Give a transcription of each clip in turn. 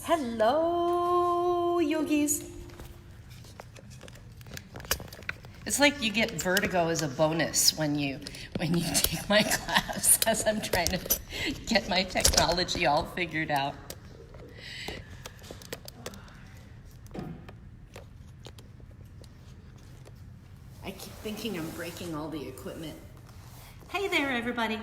Hello, yogis. It's like you get vertigo as a bonus when you take my class, as I'm trying to get my technology all figured out. I keep thinking I'm breaking all the equipment. Hey there, everybody.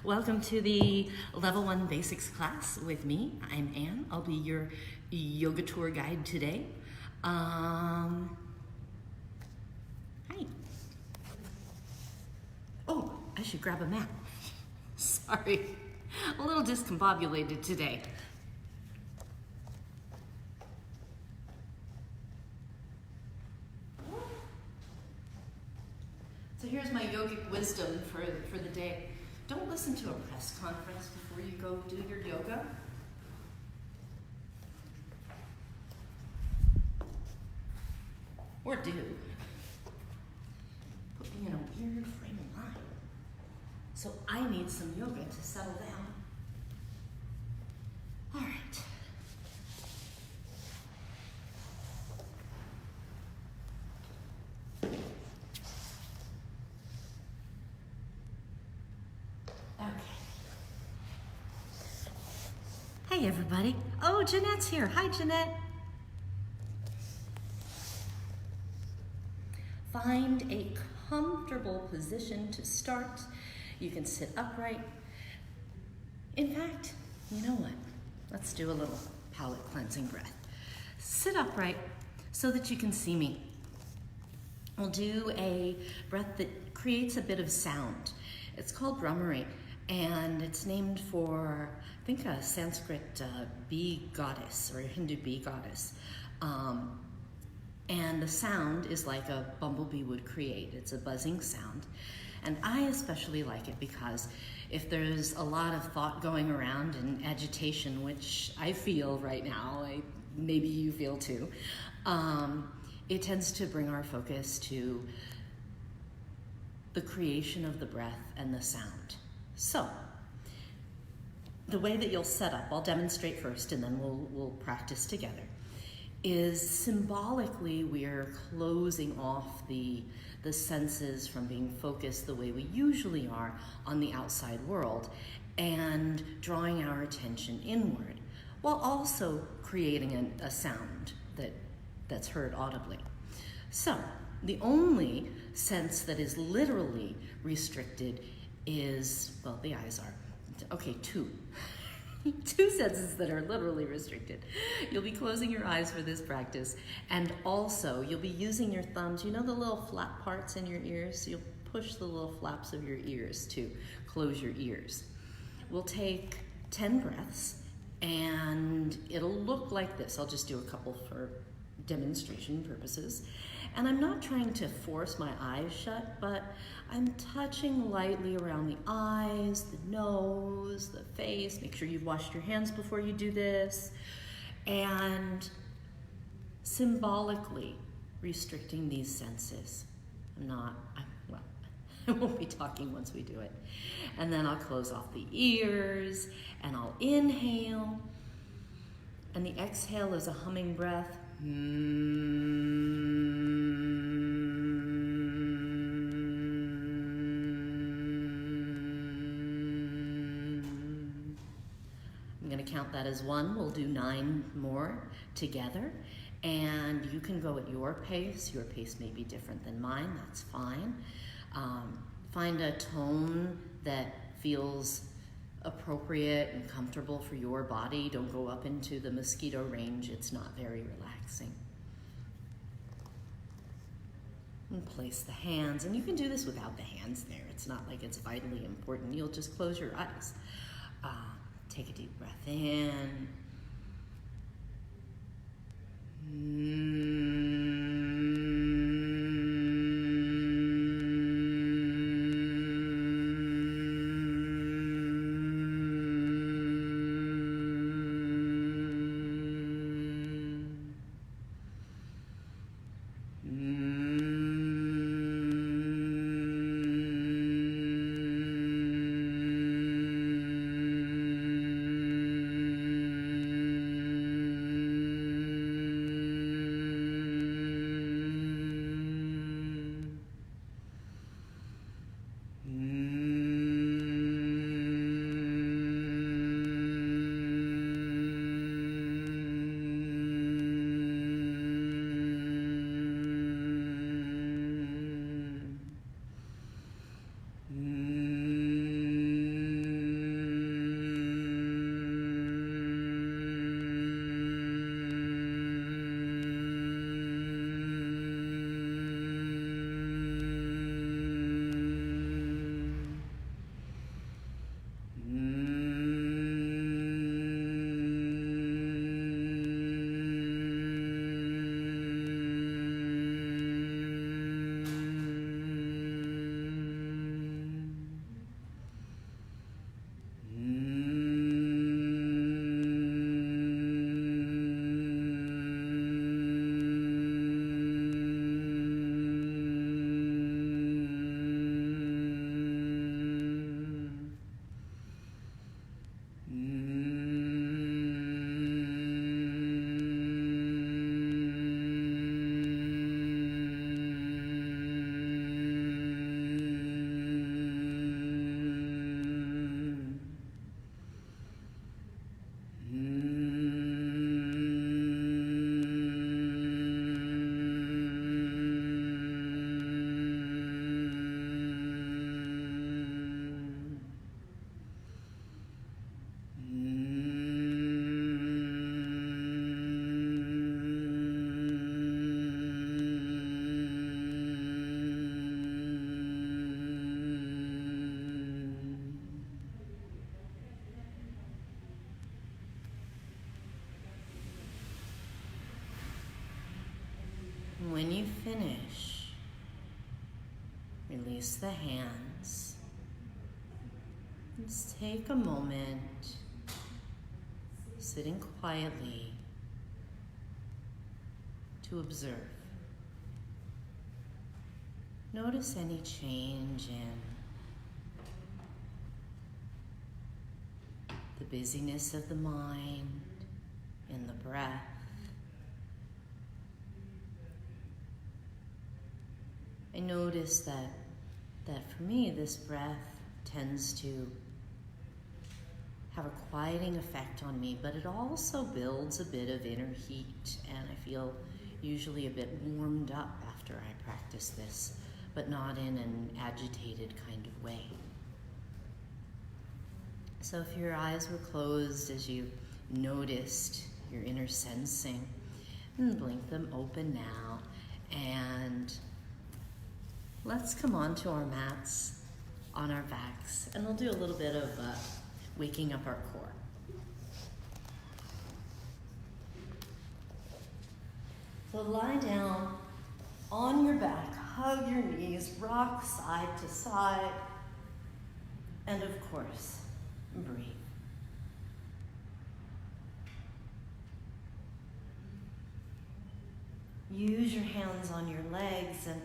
Welcome to the Level 1 Basics class with me. I'm Ann. I'll be your yoga tour guide today. Hi. Oh, I should grab a mat. Sorry, a little discombobulated today. So here's my yogic wisdom for the day. Don't listen to a press conference before you go do your yoga. Or do. Put me in a weird frame of mind. So I need some yoga to settle down. All right. Hey everybody. Oh, Jeanette's here. Hi, Jeanette. Find a comfortable position to start. You can sit upright. In fact, you know what? Let's do a little palate cleansing breath. Sit upright so that you can see me. We'll do a breath that creates a bit of sound. It's called Brahmari, and it's named for, I think, a Sanskrit bee goddess or a Hindu bee goddess. And the sound is like a bumblebee would create. It's a buzzing sound. And I especially like it because if there's a lot of thought going around and agitation, which I feel right now, maybe you feel too, it tends to bring our focus to the creation of the breath and the sound. So, the way that you'll set up, I'll demonstrate first and then we'll practice together, is symbolically we're closing off the senses from being focused the way we usually are on the outside world and drawing our attention inward while also creating a sound that's heard audibly. So the only sense that is literally restricted is, well, the eyes are. Okay, two senses that are literally restricted. You'll be closing your eyes for this practice, and also you'll be using your thumbs. You know the little flap parts in your ears? So you'll push the little flaps of your ears to close your ears. We'll take 10 breaths, and it'll look like this. I'll just do a couple for demonstration purposes. And I'm not trying to force my eyes shut, but I'm touching lightly around the eyes, the nose, the face. Make sure you've washed your hands before you do this. And symbolically restricting these senses. I won't be talking once we do it. And then I'll close off the ears, and I'll inhale. And the exhale is a humming breath. I'm going to count that as 1. We'll do 9 more together. And you can go at your pace. Your pace may be different than mine. That's fine. Find a tone that feels appropriate and comfortable for your body. Don't go up into the mosquito range. It's not very relaxing. And place the hands, and you can do this without the hands there. It's not like it's vitally important. You'll just close your eyes. Take a deep breath in. When you finish, release the hands. Just take a moment, sitting quietly, to observe. Notice any change in the busyness of the mind, in the breath. I notice that for me, this breath tends to have a quieting effect on me, but it also builds a bit of inner heat, and I feel usually a bit warmed up after I practice this, but not in an agitated kind of way. So if your eyes were closed as you noticed your inner sensing, blink them open now, and let's come onto our mats on our backs, and we'll do a little bit of waking up our core. So lie down on your back, hug your knees, rock side to side, and of course, breathe. Use your hands on your legs, and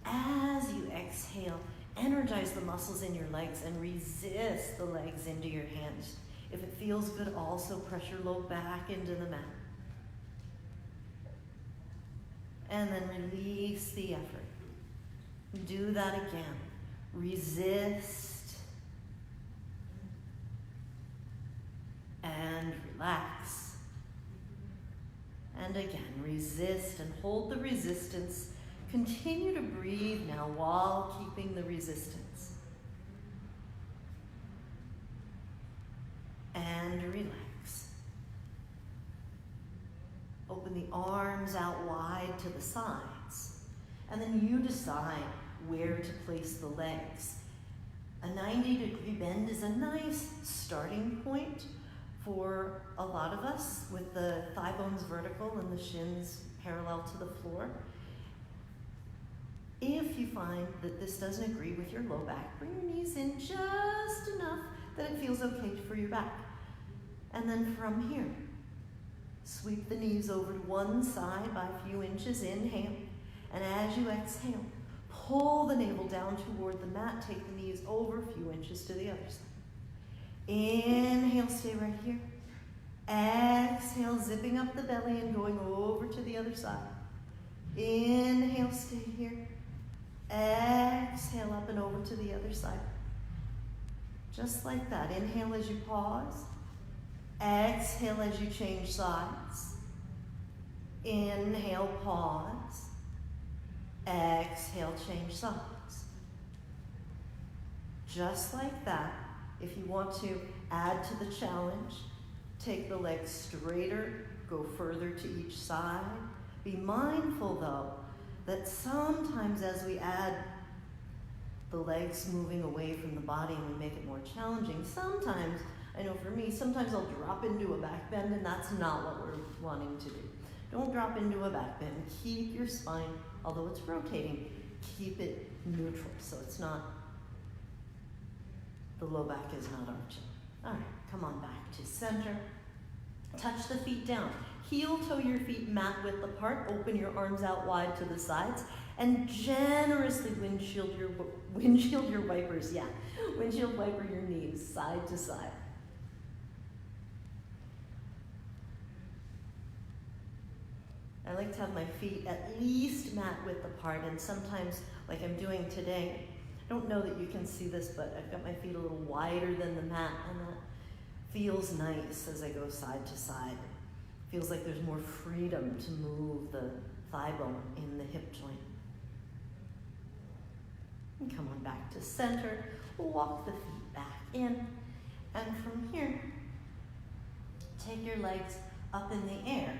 as you exhale, energize the muscles in your legs and resist the legs into your hands. If it feels good, also press your low back into the mat. And then release the effort. Do that again. Resist. And relax. And again, resist and hold the resistance. Continue to breathe now while keeping the resistance. And relax. Open the arms out wide to the sides. And then you decide where to place the legs. A 90-degree bend is a nice starting point for a lot of us, with the thigh bones vertical and the shins parallel to the floor. If you find that this doesn't agree with your low back, bring your knees in just enough that it feels okay for your back. And then from here, sweep the knees over to one side by a few inches, inhale. And as you exhale, pull the navel down toward the mat, take the knees over a few inches to the other side. Inhale, stay right here. Exhale, zipping up the belly and going over to the other side. Inhale, stay here. Exhale, up and over to the other side. Just like that. Inhale as you pause. Exhale as you change sides. Inhale, pause. Exhale, change sides. Just like that. If you want to add to the challenge, take the legs straighter, go further to each side. Be mindful, though, that sometimes as we add the legs moving away from the body and we make it more challenging, sometimes, I know for me, sometimes I'll drop into a back bend, and that's not what we're wanting to do. Don't drop into a back bend. Keep your spine, although it's rotating, keep it neutral so it's not, the low back is not arching. All right, come on back to center. Touch the feet down. Heel toe your feet mat width apart. Open your arms out wide to the sides. And generously windshield your wipers. Yeah, windshield wiper your knees side to side. like to have my feet at least mat width apart, and sometimes, like I'm doing today, I don't know that you can see this, but I've got my feet a little wider than the mat, and that feels nice as I go side to side. It feels like there's more freedom to move the thigh bone in the hip joint. And come on back to center. We'll walk the feet back in, and from here, take your legs up in the air.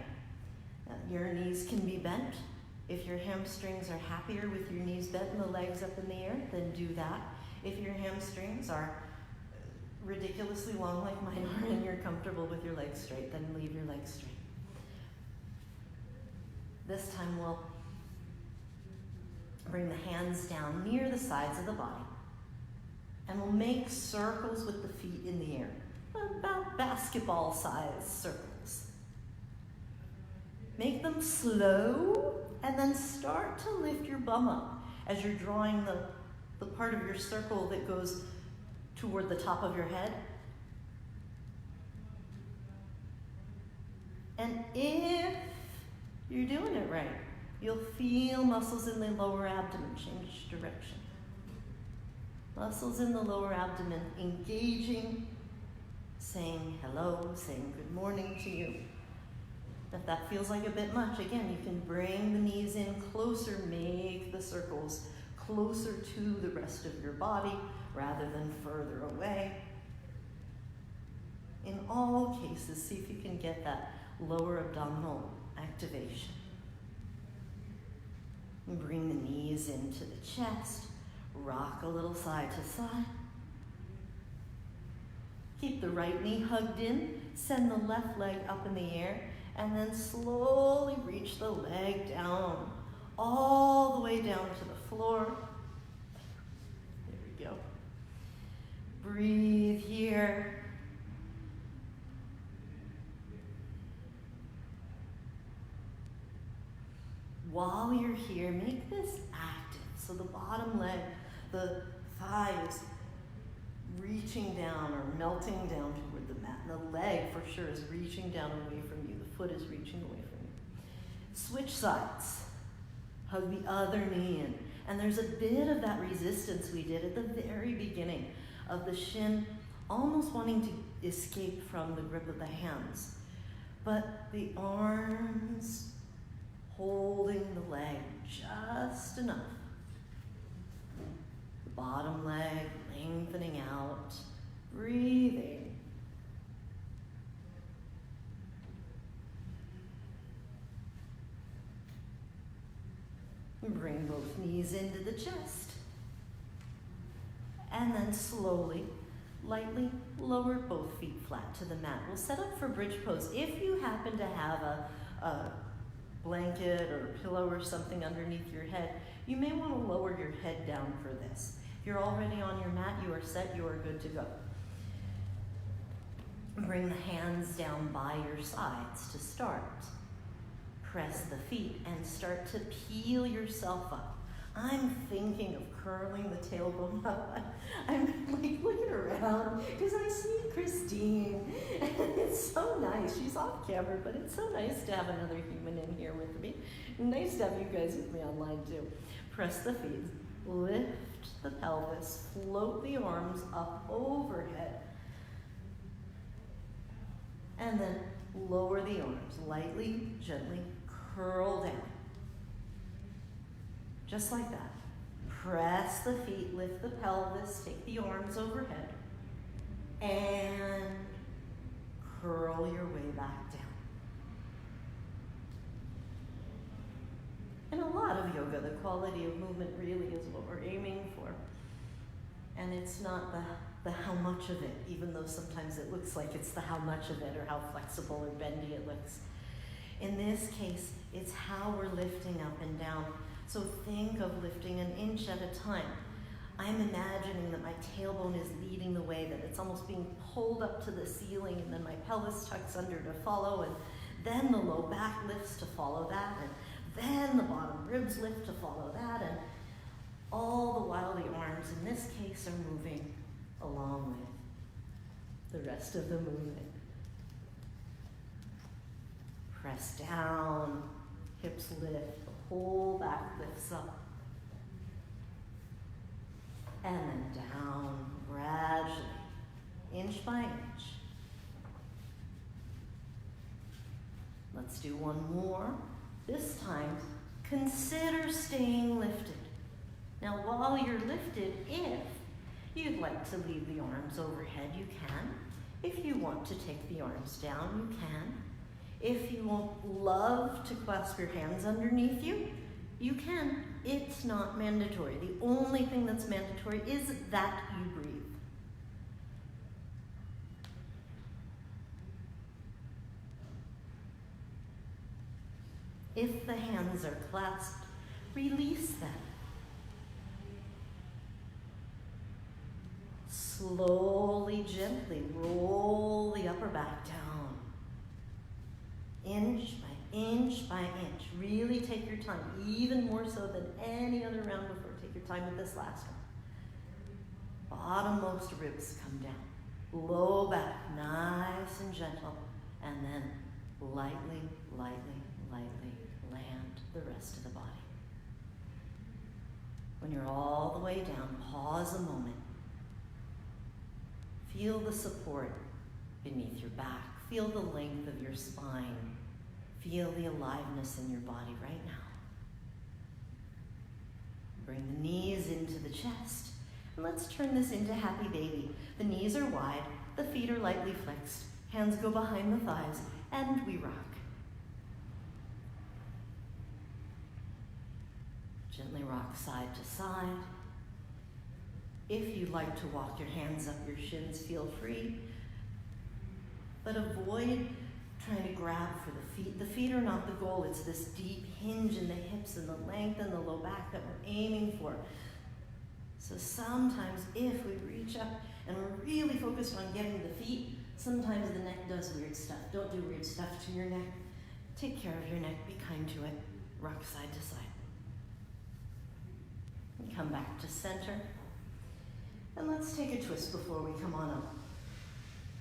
Your knees can be bent. If your hamstrings are happier with your knees bent and the legs up in the air, then do that. If your hamstrings are ridiculously long like mine are and you're comfortable with your legs straight, then leave your legs straight. This time we'll bring the hands down near the sides of the body, and we'll make circles with the feet in the air, about basketball-sized circles. Make them slow, and then start to lift your bum up as you're drawing the part of your circle that goes toward the top of your head. And if you're doing it right, you'll feel muscles in the lower abdomen change direction. Muscles in the lower abdomen engaging, saying hello, saying good morning to you. If that feels like a bit much, again, you can bring the knees in closer, make the circles closer to the rest of your body rather than further away. In all cases, see if you can get that lower abdominal activation. And bring the knees into the chest, rock a little side to side. Keep the right knee hugged in, send the left leg up in the air, and then slowly reach the leg down, all the way down to the floor. There we go. Breathe here. While you're here, make this active. So the bottom leg, the thigh is reaching down or melting down toward the mat. And the leg, for sure, is reaching down away from you. The foot is reaching away from you. Switch sides. Hug the other knee in. And there's a bit of that resistance we did at the very beginning of the shin, almost wanting to escape from the grip of the hands. But the arms holding the leg just enough. The bottom leg lengthening out, breathing. And bring both knees into the chest. And then slowly, lightly lower both feet flat to the mat. We'll set up for bridge pose. If you happen to have a blanket or a pillow or something underneath your head, you may want to lower your head down for this. If you're already on your mat, you are set, you are good to go. Bring the hands down by your sides to start. Press the feet and start to peel yourself up. I'm thinking of curling the tailbone up. I'm like looking around because I see Christine, and it's so nice. She's off camera, but it's so nice to have another human in here with me. Nice to have you guys with me online too. Press the feet, lift the pelvis, float the arms up overhead, and then lower the arms, lightly, gently curl down. Just like that. Press the feet, lift the pelvis, take the arms overhead, and curl your way back down. In a lot of yoga, the quality of movement really is what we're aiming for. And it's not the how much of it, even though sometimes it looks like it's the how much of it or how flexible or bendy it looks. In this case, it's how we're lifting up and down. So think of lifting an inch at a time. I'm imagining that my tailbone is leading the way, that it's almost being pulled up to the ceiling, and then my pelvis tucks under to follow, and then the low back lifts to follow that, and then the bottom ribs lift to follow that, and all the while the arms, in this case, are moving along with the rest of the movement. Press down, Hips lift, the whole back lifts up. And then down gradually, inch by inch. Let's do one more. This time, consider staying lifted. Now, while you're lifted, if you'd like to leave the arms overhead, you can. If you want to take the arms down, you can. If you love to clasp your hands underneath you, you can. It's not mandatory. The only thing that's mandatory is that you breathe. If the hands are clasped, release them. Slowly, gently roll the upper back down. Inch by inch by inch. Really take your time, even more so than any other round before. Take your time with this last one. Bottommost ribs come down. Low back, nice and gentle. And then lightly, lightly, lightly land the rest of the body. When you're all the way down, pause a moment. Feel the support beneath your back. Feel the length of your spine. Feel the aliveness in your body right now. Bring the knees into the chest. And let's turn this into happy baby. The knees are wide, the feet are lightly flexed, hands go behind the thighs, and we rock. Gently rock side to side. If you'd like to walk your hands up your shins, feel free. But avoid trying to grab for the feet. The feet are not the goal. It's this deep hinge in the hips and the length in the low back that we're aiming for. So sometimes if we reach up and we're really focused on getting the feet, sometimes the neck does weird stuff. Don't do weird stuff to your neck. Take care of your neck. Be kind to it. Rock side to side. And come back to center. And let's take a twist before we come on up.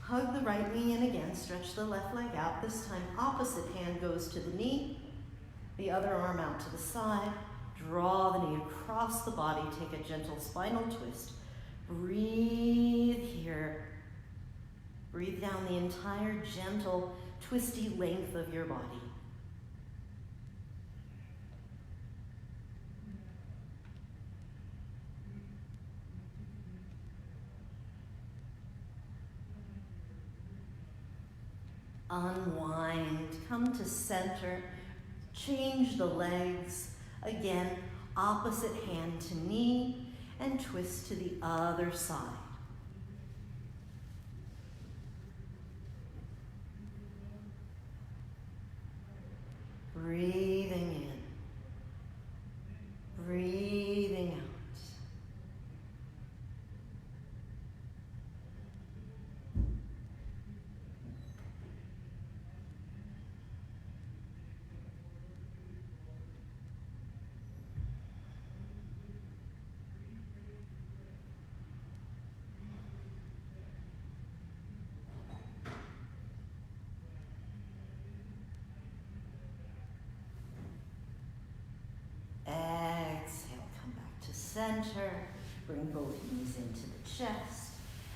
Hug the right knee in again, stretch the left leg out. This time, opposite hand goes to the knee, the other arm out to the side. Draw the knee across the body, take a gentle spinal twist. Breathe here. Breathe down the entire gentle, twisty length of your body. Unwind, come to center, change the legs. Again, opposite hand to knee, and twist to the other side. Breathing in, breathing out. Exhale, come back to center. Bring both knees into the chest.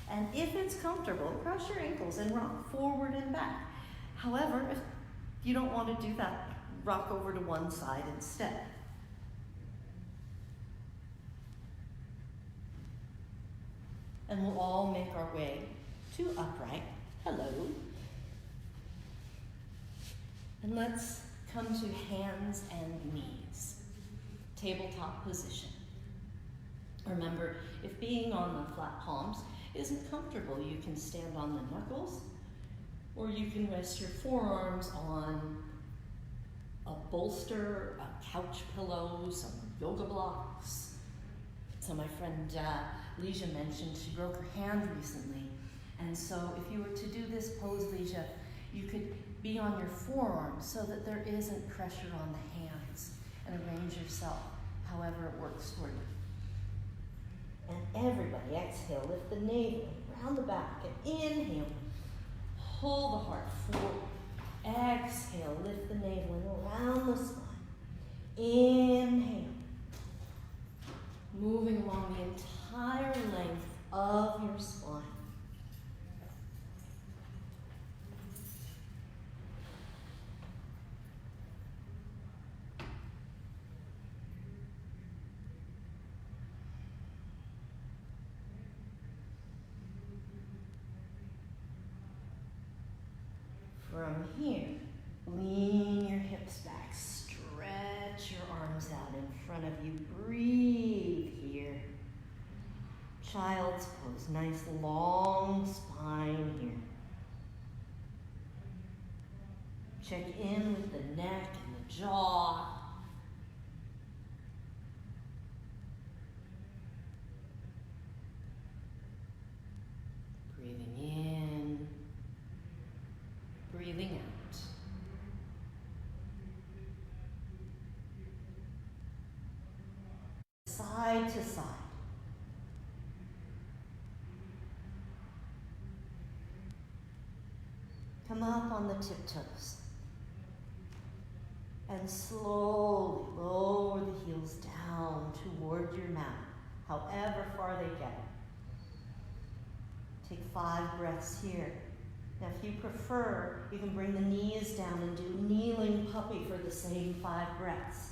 And if it's comfortable, cross your ankles and rock forward and back. However, if you don't want to do that, rock over to one side instead. And we'll all make our way to upright. Hello. And let's come to hands and knees. Tabletop position. Remember, if being on the flat palms isn't comfortable, you can stand on the knuckles, or you can rest your forearms on a bolster, a couch pillow, some yoga blocks. So my friend Leisha mentioned she broke her hand recently. And so if you were to do this pose, Leisha, you could be on your forearms so that there isn't pressure on the hands, and arrange yourself however it works for you. And everybody exhale, lift the navel around the back, and inhale, pull the heart forward. Exhale, lift the navel around the spine. Inhale. Moving along the entire length of your spine. From here, lean your hips back, stretch your arms out in front of you, breathe here. Child's pose, nice long spine here. Check in with the neck and the jaw. Breathing in. Breathing out. Side to side. Come up on the tiptoes. And slowly lower the heels down toward your mat, however far they get. Take 5 breaths here. Now, if you prefer, you can bring the knees down and do kneeling puppy for the same 5 breaths.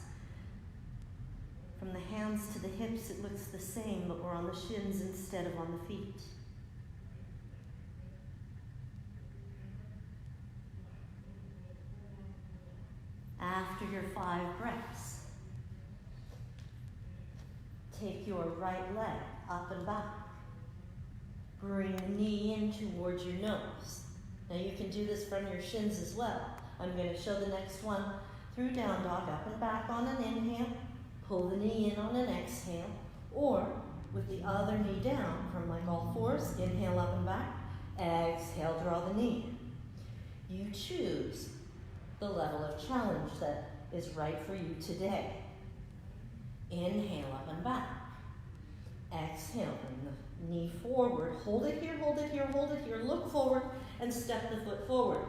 From the hands to the hips, it looks the same, but we're on the shins instead of on the feet. After your 5 breaths, take your right leg up and back. Bring the knee in towards your nose. Now you can do this from your shins as well. I'm going to show the next one through down dog, up and back on an inhale, pull the knee in on an exhale, or with the other knee down from like all fours, inhale up and back, exhale, draw the knee in. You choose the level of challenge that is right for you today. Inhale up and back. Exhale, bring the knee forward. Hold it here, hold it here, hold it here. Look forward and step the foot forward.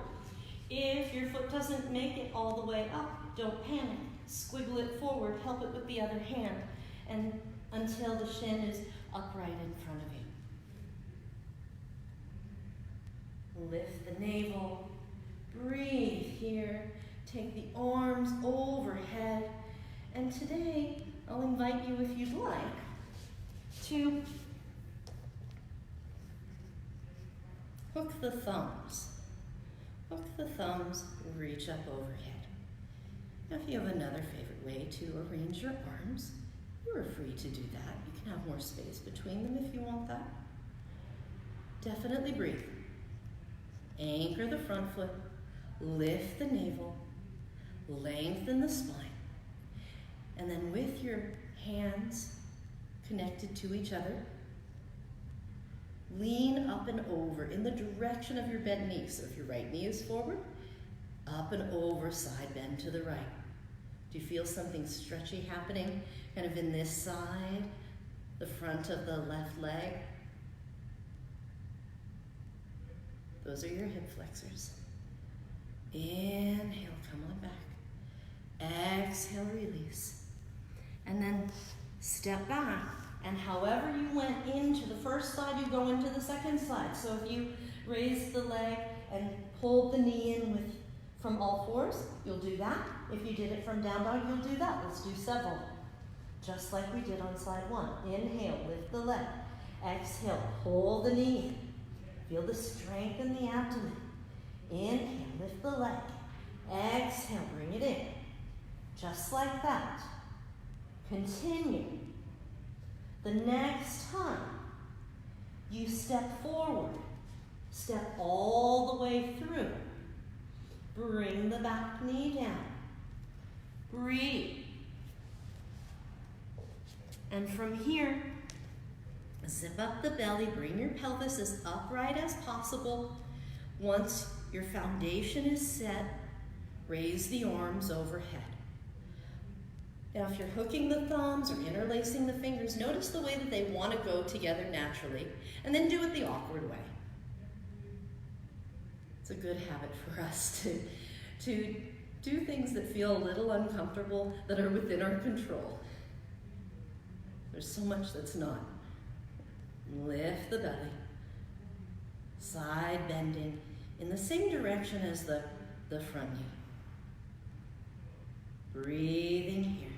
If your foot doesn't make it all the way up, don't panic. Squiggle it forward, help it with the other hand, and until the shin is upright in front of you. Lift the navel, breathe here, take the arms overhead, and today I'll invite you, if you'd like, to hook the thumbs. Hook the thumbs, reach up overhead. Now, if you have another favorite way to arrange your arms, you are free to do that. You can have more space between them if you want that. Definitely breathe. Anchor the front foot, lift the navel, lengthen the spine, and then with your hands connected to each other, lean up and over in the direction of your bent knee. So if your right knee is forward, up and over, side bend to the right. Do you feel something stretchy happening kind of in this side, the front of the left leg? Those are your hip flexors. Inhale, come on back. Exhale, release. And then step back. And however you went into the first side, you go into the second side. So if you raise the leg and pulled the knee in from all fours, you'll do that. If you did it from down dog, you'll do that. Let's do several. Just like we did on side one. Inhale, lift the leg. Exhale, pull the knee in. Feel the strength in the abdomen. Inhale, lift the leg. Exhale, bring it in. Just like that. Continue. The next time you step forward, step all the way through. Bring the back knee down. Breathe. And from here, zip up the belly, bring your pelvis as upright as possible. Once your foundation is set, raise the arms overhead. Now, if you're hooking the thumbs or interlacing the fingers, notice the way that they want to go together naturally, and then do it the awkward way. It's a good habit for us to do things that feel a little uncomfortable, that are within our control. There's so much that's not. Lift the belly, side bending in the same direction as the front knee. Breathing here.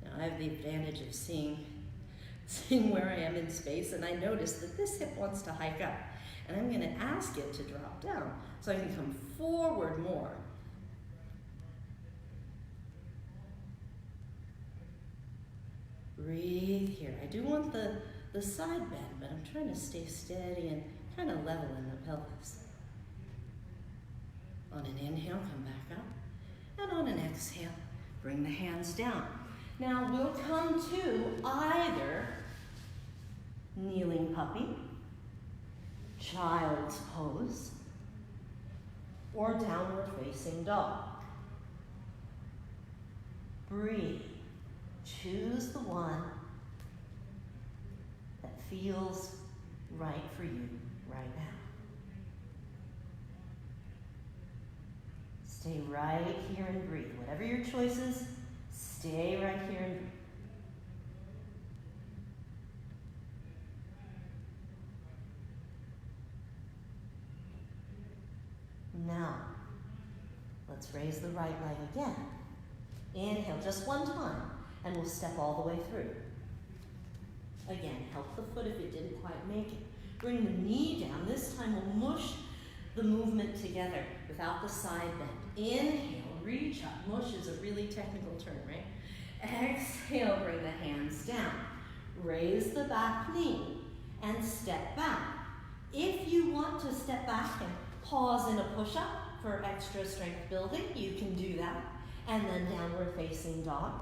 Now I have the advantage of seeing where I am in space, and I notice that this hip wants to hike up. And I'm going to ask it to drop down so I can come forward more. Breathe here. I do want the side bend, but I'm trying to stay steady and kind of level in the pelvis. On an inhale, come back up. And on an exhale, bring the hands down. Now we'll come to either kneeling puppy, child's pose, or downward facing dog. Breathe. Choose the one that feels right for you right now. Stay right here and breathe. Whatever your choice is, stay right here and breathe. Now, let's raise the right leg again. Inhale just one time, and we'll step all the way through. Again, help the foot if it didn't quite make it. Bring the knee down. This time we'll mush the movement together without the side bend. Inhale, reach up. Mush is a really technical term, right? Exhale, bring the hands down. Raise the back knee and step back. If you want to step back and pause in a push-up for extra strength building, you can do that. And then downward facing dog.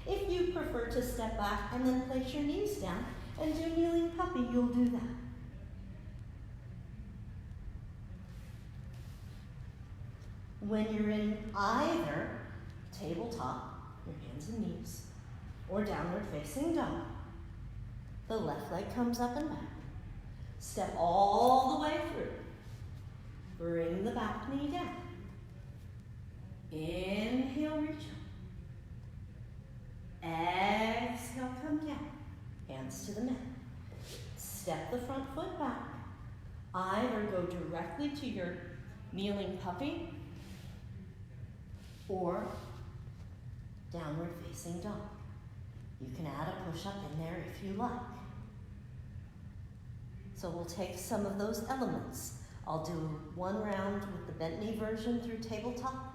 If you prefer to step back and then place your knees down and do kneeling puppy, you'll do that. When you're in either tabletop, your hands and knees, or downward facing dog, the left leg comes up and back. Step all the way through. Bring the back knee down. Inhale, reach up. Exhale, come down. Hands to the mat. Step the front foot back. Either go directly to your kneeling puppy or downward facing dog. You can add a push-up in there if you like. So we'll take some of those elements. I'll do one round with the bent knee version through tabletop,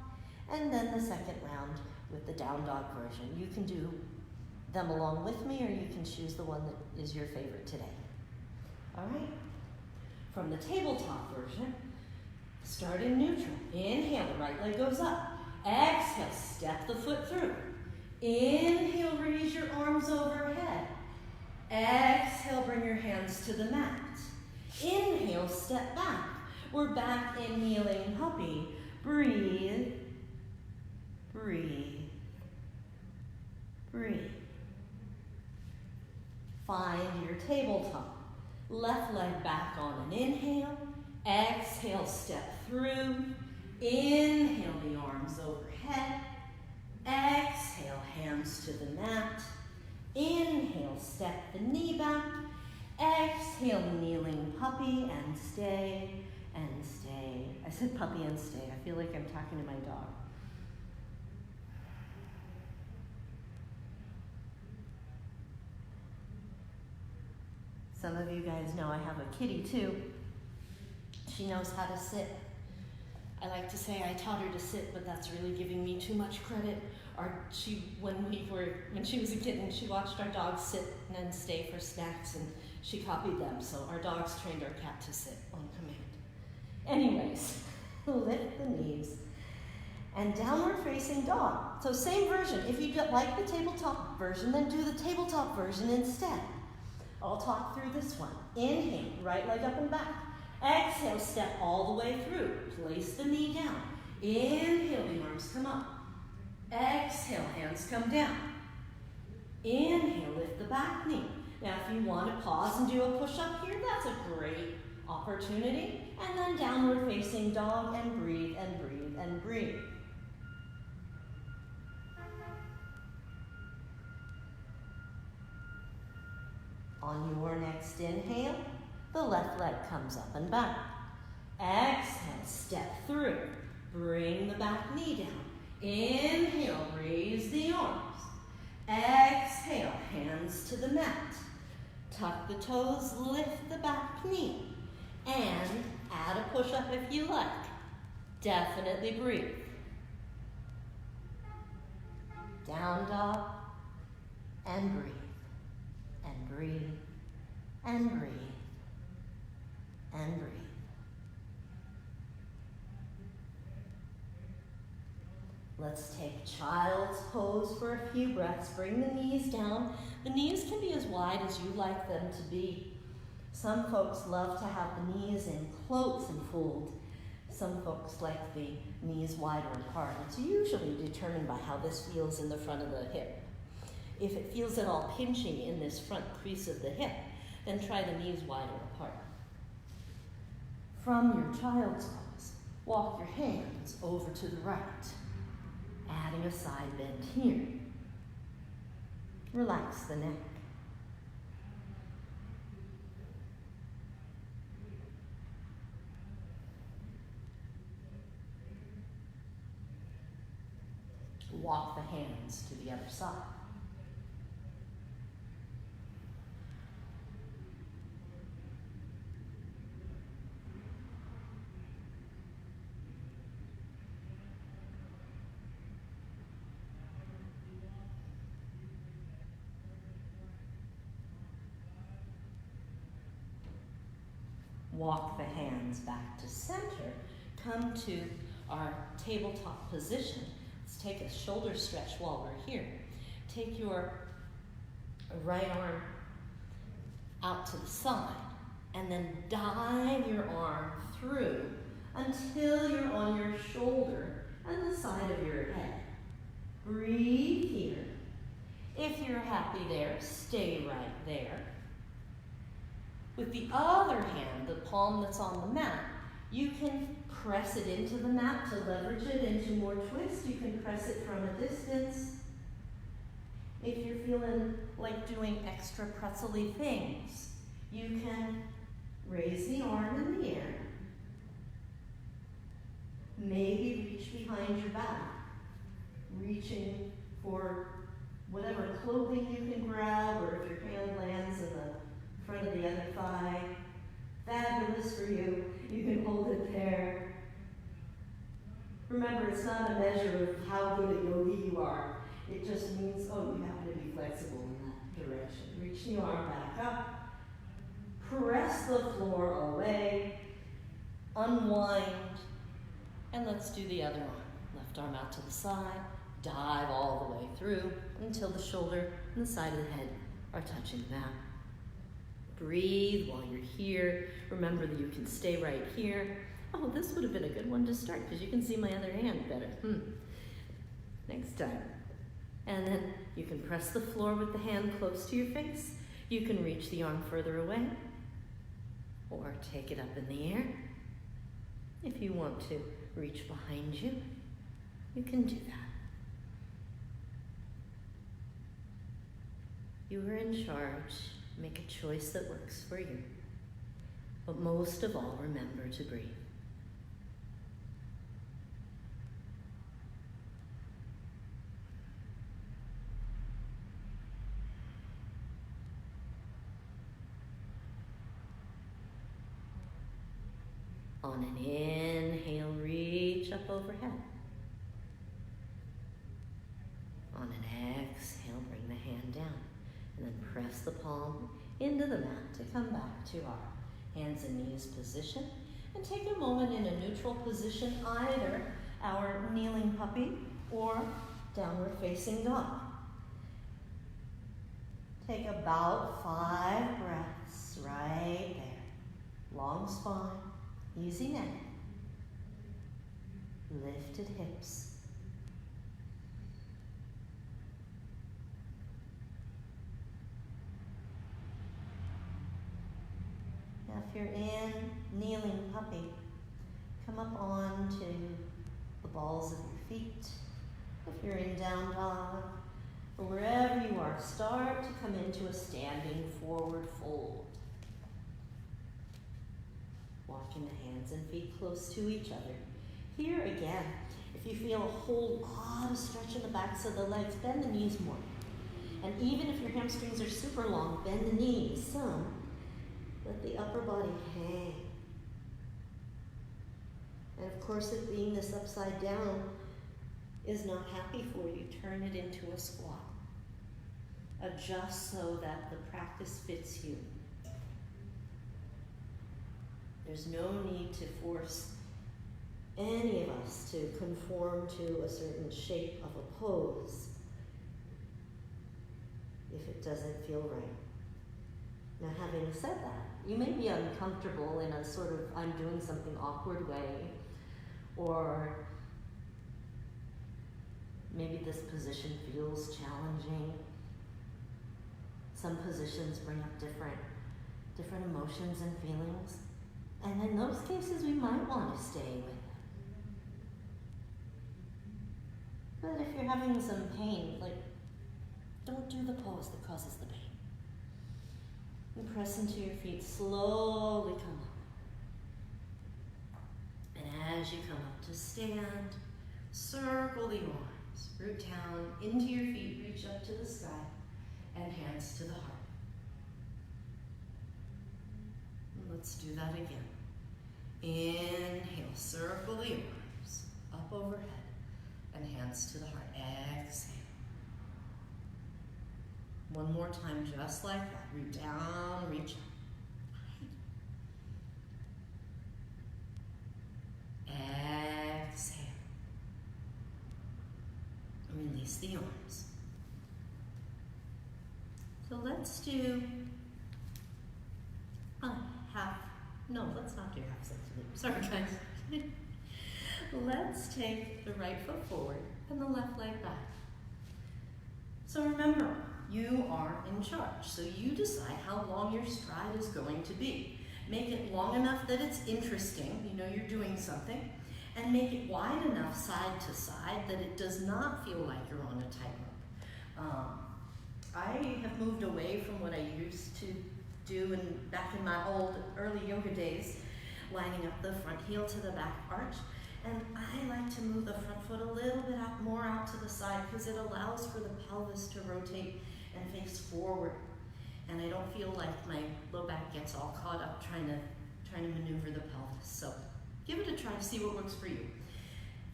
and then the second round with the down dog version. You can do them along with me, or you can choose the one that is your favorite today. All right? From the tabletop version, start in neutral. Inhale, the right leg goes up. Exhale, step the foot through. Inhale, raise your arms overhead. Exhale, bring your hands to the mat. Inhale, step back. We're back in kneeling puppy. Breathe, breathe, breathe. Find your tabletop. Left leg back on an inhale. Exhale, step through. Inhale, the arms overhead. Exhale, hands to the mat. Inhale, step the knee back. Exhale, kneeling puppy, and stay, and stay. I said puppy and stay. I feel like I'm talking to my dog. Some of you guys know I have a kitty too. She knows how to sit. I like to say I taught her to sit, but that's really giving me too much credit. When she was a kitten, she watched our dogs sit and then stay for snacks, and she copied them. So our dogs trained our cat to sit on command. Anyways, lift the knees and downward facing dog. So same version. If you like the tabletop version, then do the tabletop version instead. I'll talk through this one. Inhale, right leg up and back. Exhale, step all the way through. Place the knee down. Inhale, the arms come up. Exhale, hands come down. Inhale, lift the back knee. Now, if you want to pause and do a push-up here, that's a great opportunity, and then downward facing dog, and breathe and breathe and breathe. On your next inhale, the left leg comes up and back. Exhale, step through. Bring the back knee down. Inhale, raise the arms. Exhale, hands to the mat. Tuck the toes, lift the back knee. And add a push-up if you like. Definitely breathe. Down dog, and breathe. And breathe, and breathe, and breathe. Let's take child's pose for a few breaths. Bring the knees down. The knees can be as wide as you like them to be. Some folks love to have the knees in close and fold. Some folks like the knees wider apart. It's usually determined by how this feels in the front of the hip. If it feels at all pinching in this front crease of the hip, then try the knees wider apart. From your child's pose, walk your hands over to the right, adding a side bend here. Relax the neck. Walk the hands to the other side. Walk the hands back to center. Come to our tabletop position. Let's take a shoulder stretch while we're here. Take your right arm out to the side and then dive your arm through until you're on your shoulder and the side of your head. Breathe here. If you're happy there, stay right there. With the other hand, the palm that's on the mat, you can press it into the mat to leverage it into more twist. You can press it from a distance. If you're feeling like doing extra pretzel-y things, you can raise the arm in the air. Maybe reach behind your back, reaching for whatever clothing you can grab, or if your hand lands in the front of the other thigh. Fabulous for you. You can hold it there. Remember, it's not a measure of how good a yogi you are. It just means, oh, you happen to be flexible in that direction. Reach the arm back up. Press the floor away. Unwind. And let's do the other arm. Left arm out to the side. Dive all the way through until the shoulder and the side of the head are touching the mat. Breathe while you're here. Remember that you can stay right here. Oh, this would have been a good one to start because you can see my other hand better. Next time. And then you can press the floor with the hand close to your face. You can reach the arm further away or take it up in the air. If you want to reach behind you, you can do that. You are in charge. Make a choice that works for you. But most of all, remember to breathe. On an inhale, reach up overhead. On an exhale, bring the hand down. And then press the palm into the mat to come back to our hands and knees position. And take a moment in a neutral position, either our kneeling puppy or downward facing dog. Take about 5 breaths right there. Long spine, easy neck, lifted hips. Now, if you're in kneeling puppy, come up onto the balls of your feet. If you're in down dog, or wherever you are, start to come into a standing forward fold. Walking the hands and feet close to each other. Here again, if you feel a whole lot of stretch in the backs of the legs, bend the knees more. And even if your hamstrings are super long, bend the knees some. Let the upper body hang. And of course, it being this upside down is not happy for you, turn it into a squat. Adjust so that the practice fits you. There's no need to force any of us to conform to a certain shape of a pose if it doesn't feel right. Now, having said that, you may be uncomfortable in a sort of I'm doing something awkward way, or maybe this position feels challenging. Some positions bring up different emotions and feelings. And in those cases, we might want to stay with it. But if you're having some pain, don't do the pose that causes the pain. And press into your feet, slowly come up. And as you come up to stand, circle the arms, root down into your feet, reach up to the sky, and hands to the heart. And let's do that again. Inhale, circle the arms up overhead, and hands to the heart. Exhale. One more time, just like that. Root down, reach up. Exhale. Release the arms. So let's do let's not do half six leaps. Sorry, guys. Let's take the right foot forward and the left leg back. So remember, you are in charge. So you decide how long your stride is going to be. Make it long enough that it's interesting, you know you're doing something, and make it wide enough side to side that it does not feel like you're on a tightrope. I have moved away from what I used to do back in my early yoga days, lining up the front heel to the back arch. And I like to move the front foot a little bit more out to the side because it allows for the pelvis to rotate and face forward. And I don't feel like my low back gets all caught up trying to maneuver the pelvis. So give it a try to see what works for you.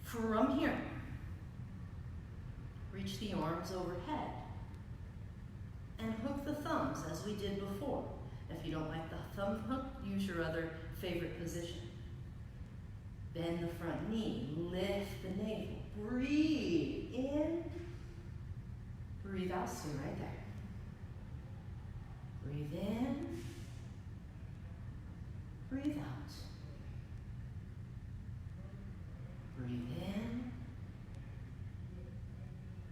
From here, reach the arms overhead and hook the thumbs as we did before. If you don't like the thumb hook, use your other favorite position. Bend the front knee, lift the navel, breathe in, breathe out, stay right there. Breathe in, breathe out. Breathe in,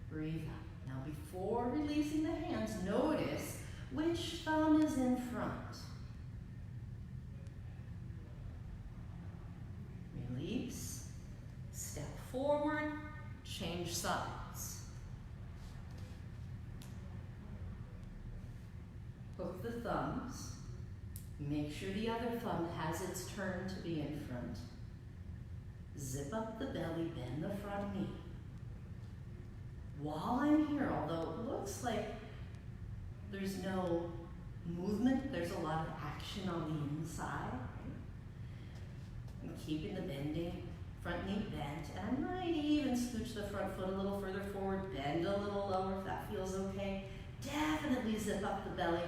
breathe out. Now before releasing the hands, notice which thumb is in front. Release, step forward, change sides. Hook the thumbs. Make sure the other thumb has its turn to be in front. Zip up the belly, bend the front knee. While I'm here, although it looks like there's no movement, there's a lot of action on the inside. I'm keeping the bending, front knee bent, and I might even scooch the front foot a little further forward, bend a little lower if that feels okay. Definitely zip up the belly.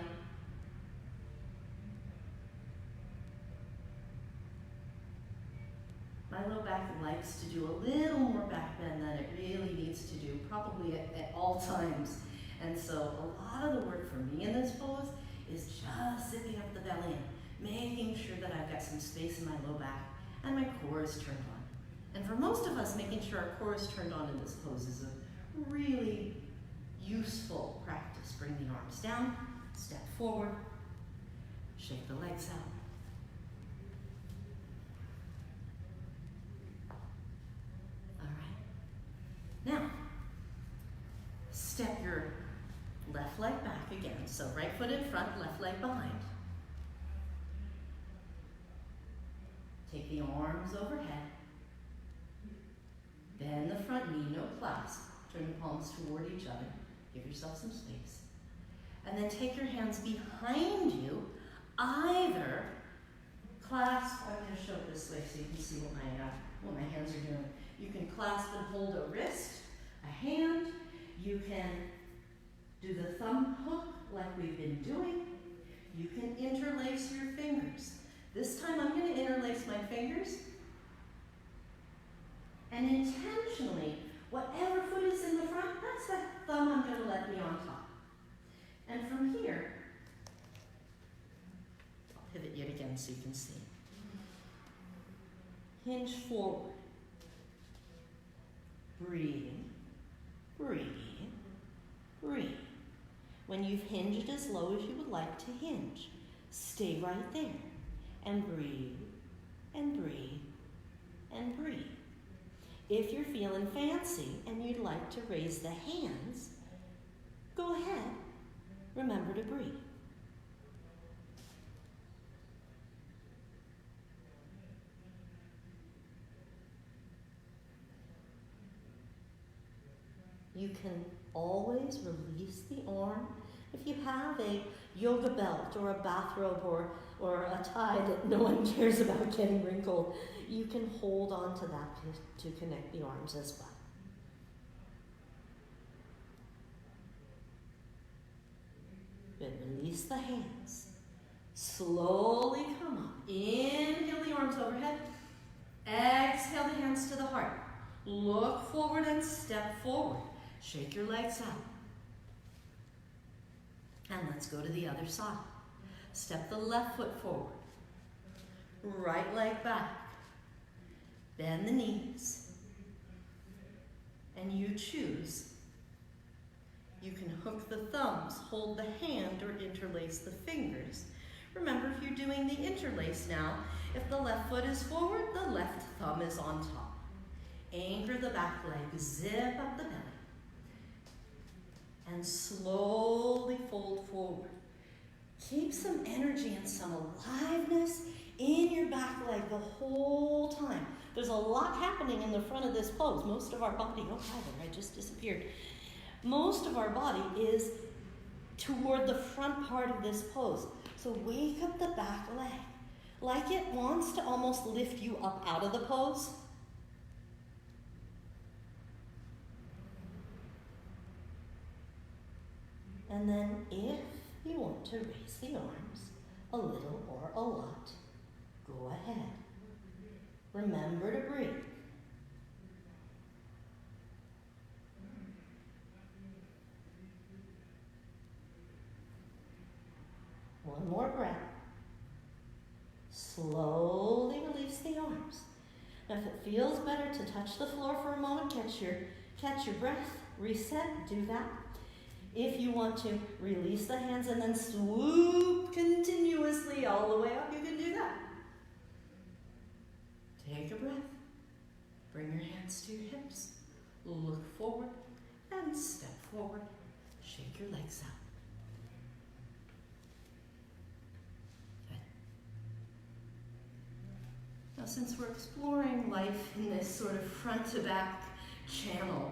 My low back likes to do a little more back bend than it really needs to do, probably at all times. And so a lot of the work for me in this pose is just zipping up the belly and making sure that I've got some space in my low back and my core is turned on. And for most of us, making sure our core is turned on in this pose is a really useful practice. Bring the arms down, step forward, shake the legs out, again. So right foot in front, left leg behind. Take the arms overhead. Bend the front knee, no clasp. Turn the palms toward each other. Give yourself some space. And then take your hands behind you. Either clasp, I'm going to show it this way so you can see what my hands are doing. You can clasp and hold a wrist, a hand. You can do the thumb hook like we've been doing. You can interlace your fingers. This time I'm going to interlace my fingers. And intentionally, whatever foot is in the front, that's that thumb I'm going to let be on top. And from here, I'll pivot yet again so you can see. Hinge forward. Breathing, breathing, breathing. When you've hinged as low as you would like to hinge, stay right there and breathe and breathe and breathe. If you're feeling fancy and you'd like to raise the hands, go ahead. Remember to breathe. You can always release the arm. If you have a yoga belt or a bathrobe or a tie that no one cares about getting wrinkled, you can hold on to that to connect the arms as well. Good. Release the hands. Slowly come up. Inhale the arms overhead. Exhale the hands to the heart. Look forward and step forward. Shake your legs out. And let's go to the other side. Step the left foot forward. Right leg back. Bend the knees. And you choose. You can hook the thumbs, hold the hand, or interlace the fingers. Remember, if you're doing the interlace now, if the left foot is forward, the left thumb is on top. Anchor the back leg, zip up the belly. And slowly fold forward. Keep some energy and some aliveness in your back leg the whole time. There's a lot happening in the front of this pose. Most of our body, oh hi there, I just disappeared. Most of our body is toward the front part of this pose. So wake up the back leg, like it wants to almost lift you up out of the pose. And then if you want to raise the arms a little or a lot, go ahead. Remember to breathe. One more breath. Slowly release the arms. Now if it feels better to touch the floor for a moment, catch your breath, reset, do that. If you want to release the hands and then swoop continuously all the way up, you can do that. Take a breath. Bring your hands to your hips. Look forward and step forward. Shake your legs out. Good. Now, since we're exploring life in this sort of front to back channel,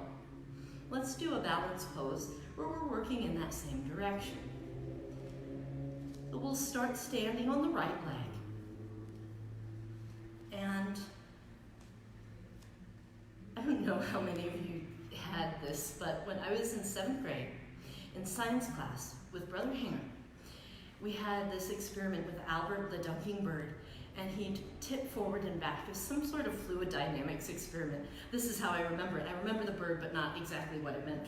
let's do a balance pose where we're working in that same direction. So we'll start standing on the right leg. And I don't know how many of you had this, but when I was in 7th grade in science class with Brother Hanger, we had this experiment with Albert the dunking bird, and he'd tip forward and back. It was some sort of fluid dynamics experiment. This is how I remember it. I remember the bird, but not exactly what it meant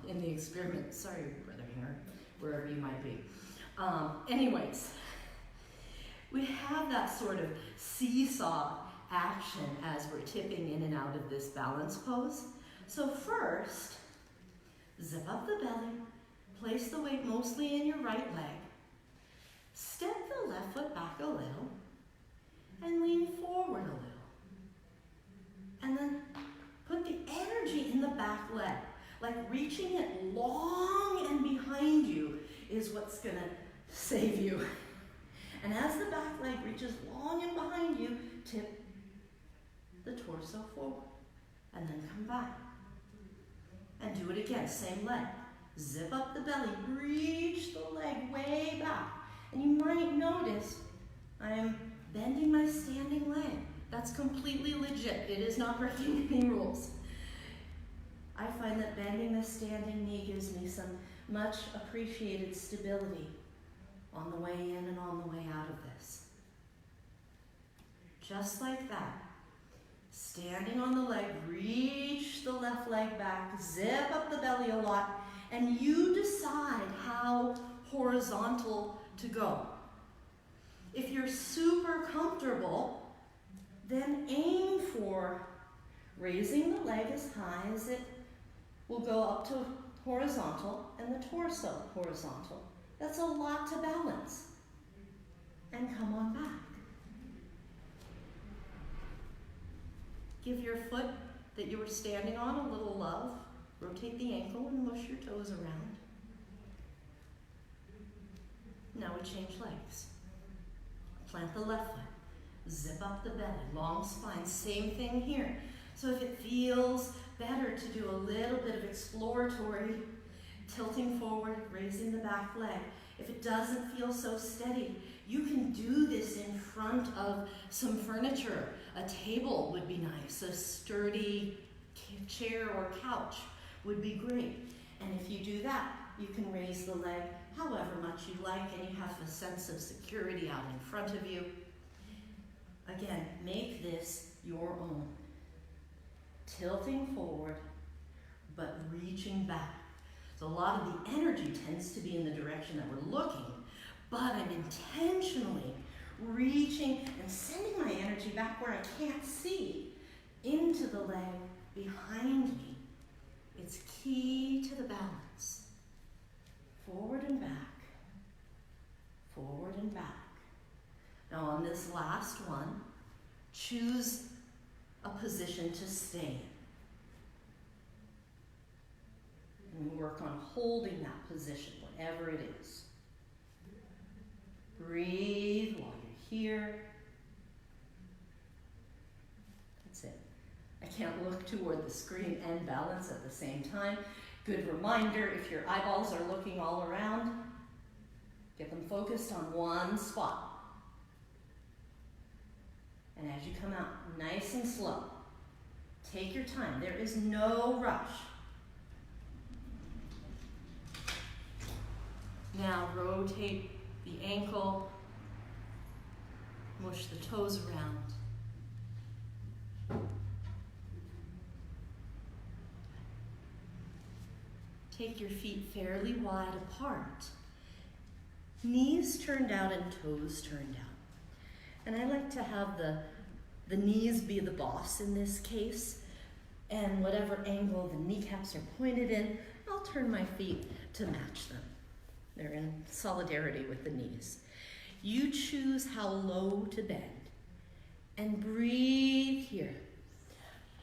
in the experiment. Sorry, Brother Hanger, wherever you might be. Anyways, we have that sort of seesaw action as we're tipping in and out of this balance pose. So first, zip up the belly, place the weight mostly in your right leg, step the left foot back a little, and lean forward a little. And then put the energy in the back leg, like reaching it long and behind you is what's gonna save you. And as the back leg reaches long and behind you, tip the torso forward and then come back. And do it again, same leg. Zip up the belly, reach the leg way back. And you might notice I am bending my standing leg. That's completely legit. It is not breaking any rules. I find that bending the standing knee gives me some much appreciated stability on the way in and on the way out of this. Just like that. Standing on the leg, reach the left leg back, zip up the belly a lot, and you decide how horizontal to go. If you're super comfortable, then aim for raising the leg as high as it will go up to horizontal and the torso horizontal. That's a lot to balance. And come on back. Give your foot that you were standing on a little love. Rotate the ankle and mush your toes around. Now we change legs. Plant the left foot. Zip up the belly, long spine. Same thing here. So if it feels better to do a little bit of exploratory tilting forward, raising the back leg. If it doesn't feel so steady, you can do this in front of some furniture. A table would be nice. A sturdy chair or couch would be great. And if you do that, you can raise the leg however much you like, and you have a sense of security out in front of you. Again, make this your own. Tilting forward, but reaching back. So a lot of the energy tends to be in the direction that we're looking, but I'm intentionally reaching and sending my energy back where I can't see, into the leg behind me. It's key to the balance. Forward and back, forward and back. Now on this last one, choose a position to stay in. And work on holding that position, whatever it is. Breathe while you're here. That's it. I can't look toward the screen and balance at the same time. Good reminder, if your eyeballs are looking all around, get them focused on one spot. And as you come out, nice and slow. Take your time. There is no rush. Now rotate the ankle, mush the toes around. Take your feet fairly wide apart. Knees turned out and toes turned out. And I like to have the knees be the boss in this case, and whatever angle the kneecaps are pointed in, I'll turn my feet to match them. They're in solidarity with the knees. You choose how low to bend, and breathe here.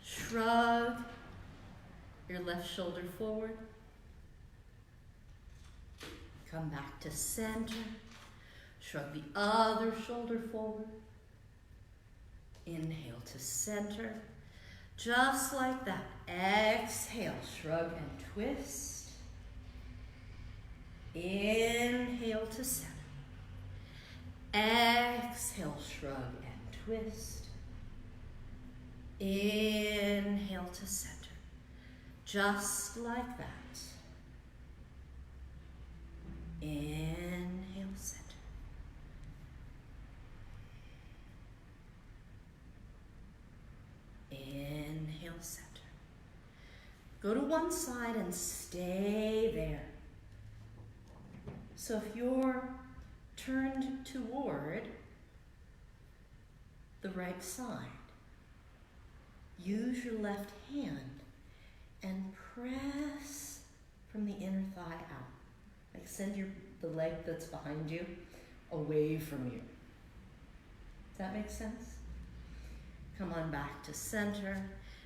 Shrug your left shoulder forward. Come back to center. Shrug the other shoulder forward. Inhale to center. Just like that. Exhale, shrug and twist. Inhale to center. Exhale, shrug and twist. Inhale to center. Just like that. Inhale, center. Inhale, center. Go to one side and stay there. So if you're turned toward the right side, use your left hand and press from the inner thigh out. Like send the leg that's behind you away from you. Does that make sense? Come on back to center.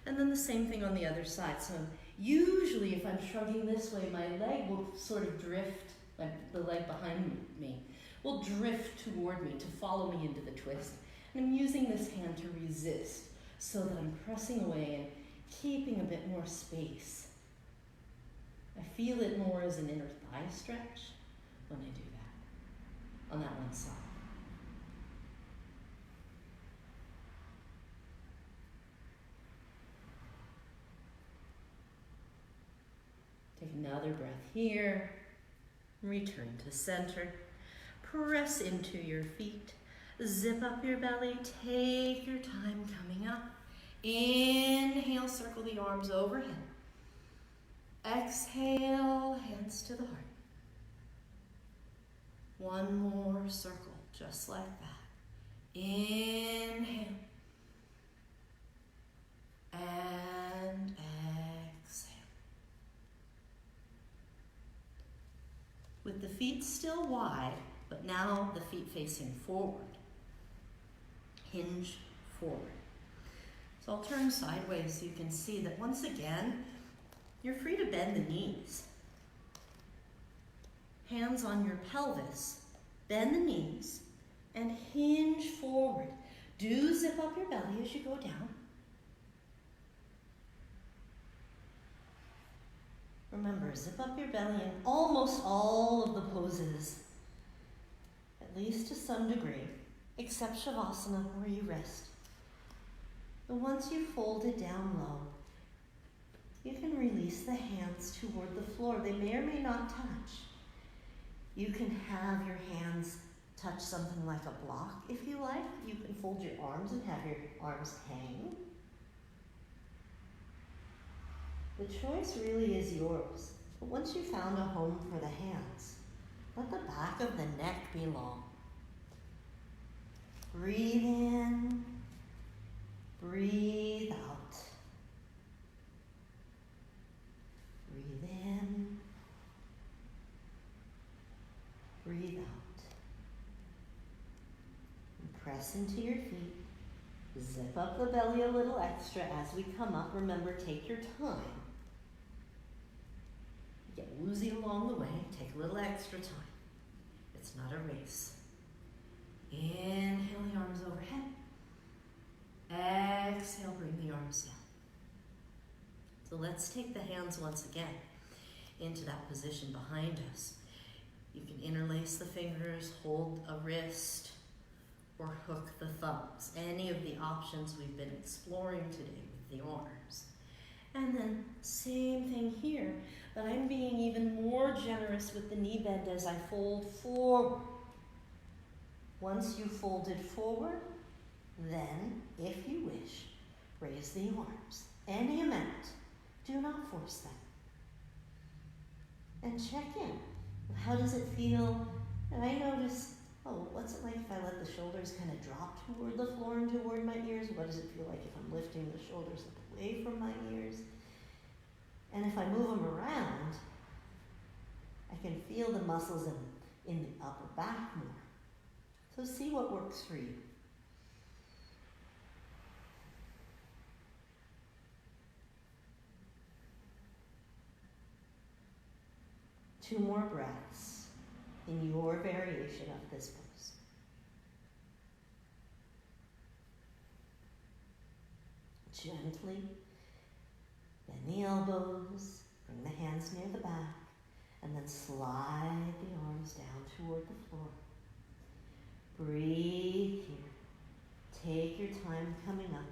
And then the same thing on the other side. So usually if I'm shrugging this way, my leg will sort of drift the leg behind me, will drift toward me to follow me into the twist. And I'm using this hand to resist so that I'm pressing away and keeping a bit more space. I feel it more as an inner thigh stretch when I do that on that one side. Take another breath here. Return to center. Press into your feet. Zip up your belly. Take your time coming up. Inhale, circle the arms overhead. Exhale, hands to the heart. One more circle, just like that. Inhale. And exhale. With the feet still wide, but now the feet facing forward. Hinge forward. So I'll turn sideways so you can see that once again, you're free to bend the knees. Hands on your pelvis, bend the knees, and hinge forward. Do zip up your belly as you go down. Remember, zip up your belly in almost all of the poses, at least to some degree, except Shavasana where you rest. But once you've folded down low, you can release the hands toward the floor. They may or may not touch. You can have your hands touch something like a block if you like. You can fold your arms and have your arms hang. The choice really is yours. But once you've found a home for the hands, let the back of the neck be long. Breathe in, breathe out. Breathe in, breathe out. And press into your feet. Zip up the belly a little extra as we come up. Remember, take your time. Get woozy along the way. Take a little extra time. It's not a race. Inhale the arms overhead. Exhale, bring the arms down. So let's take the hands once again into that position behind us. You can interlace the fingers, hold a wrist, or hook the thumbs. Any of the options we've been exploring today with the arms. And then same thing here, but I'm being even more generous with the knee bend as I fold forward. Once you've folded forward, then, if you wish, raise the arms. Any amount. Do not force them. And check in. How does it feel? And I notice, what's it like if I let the shoulders kind of drop toward the floor and toward my ears? What does it feel like if I'm lifting the shoulders away from my ears? And if I move them around, I can feel the muscles in the upper back more. So see what works for you. Two more breaths in your variation of this pose. Gently bend the elbows, bring the hands near the back, and then slide the arms down toward the floor. Breathe here. Take your time coming up.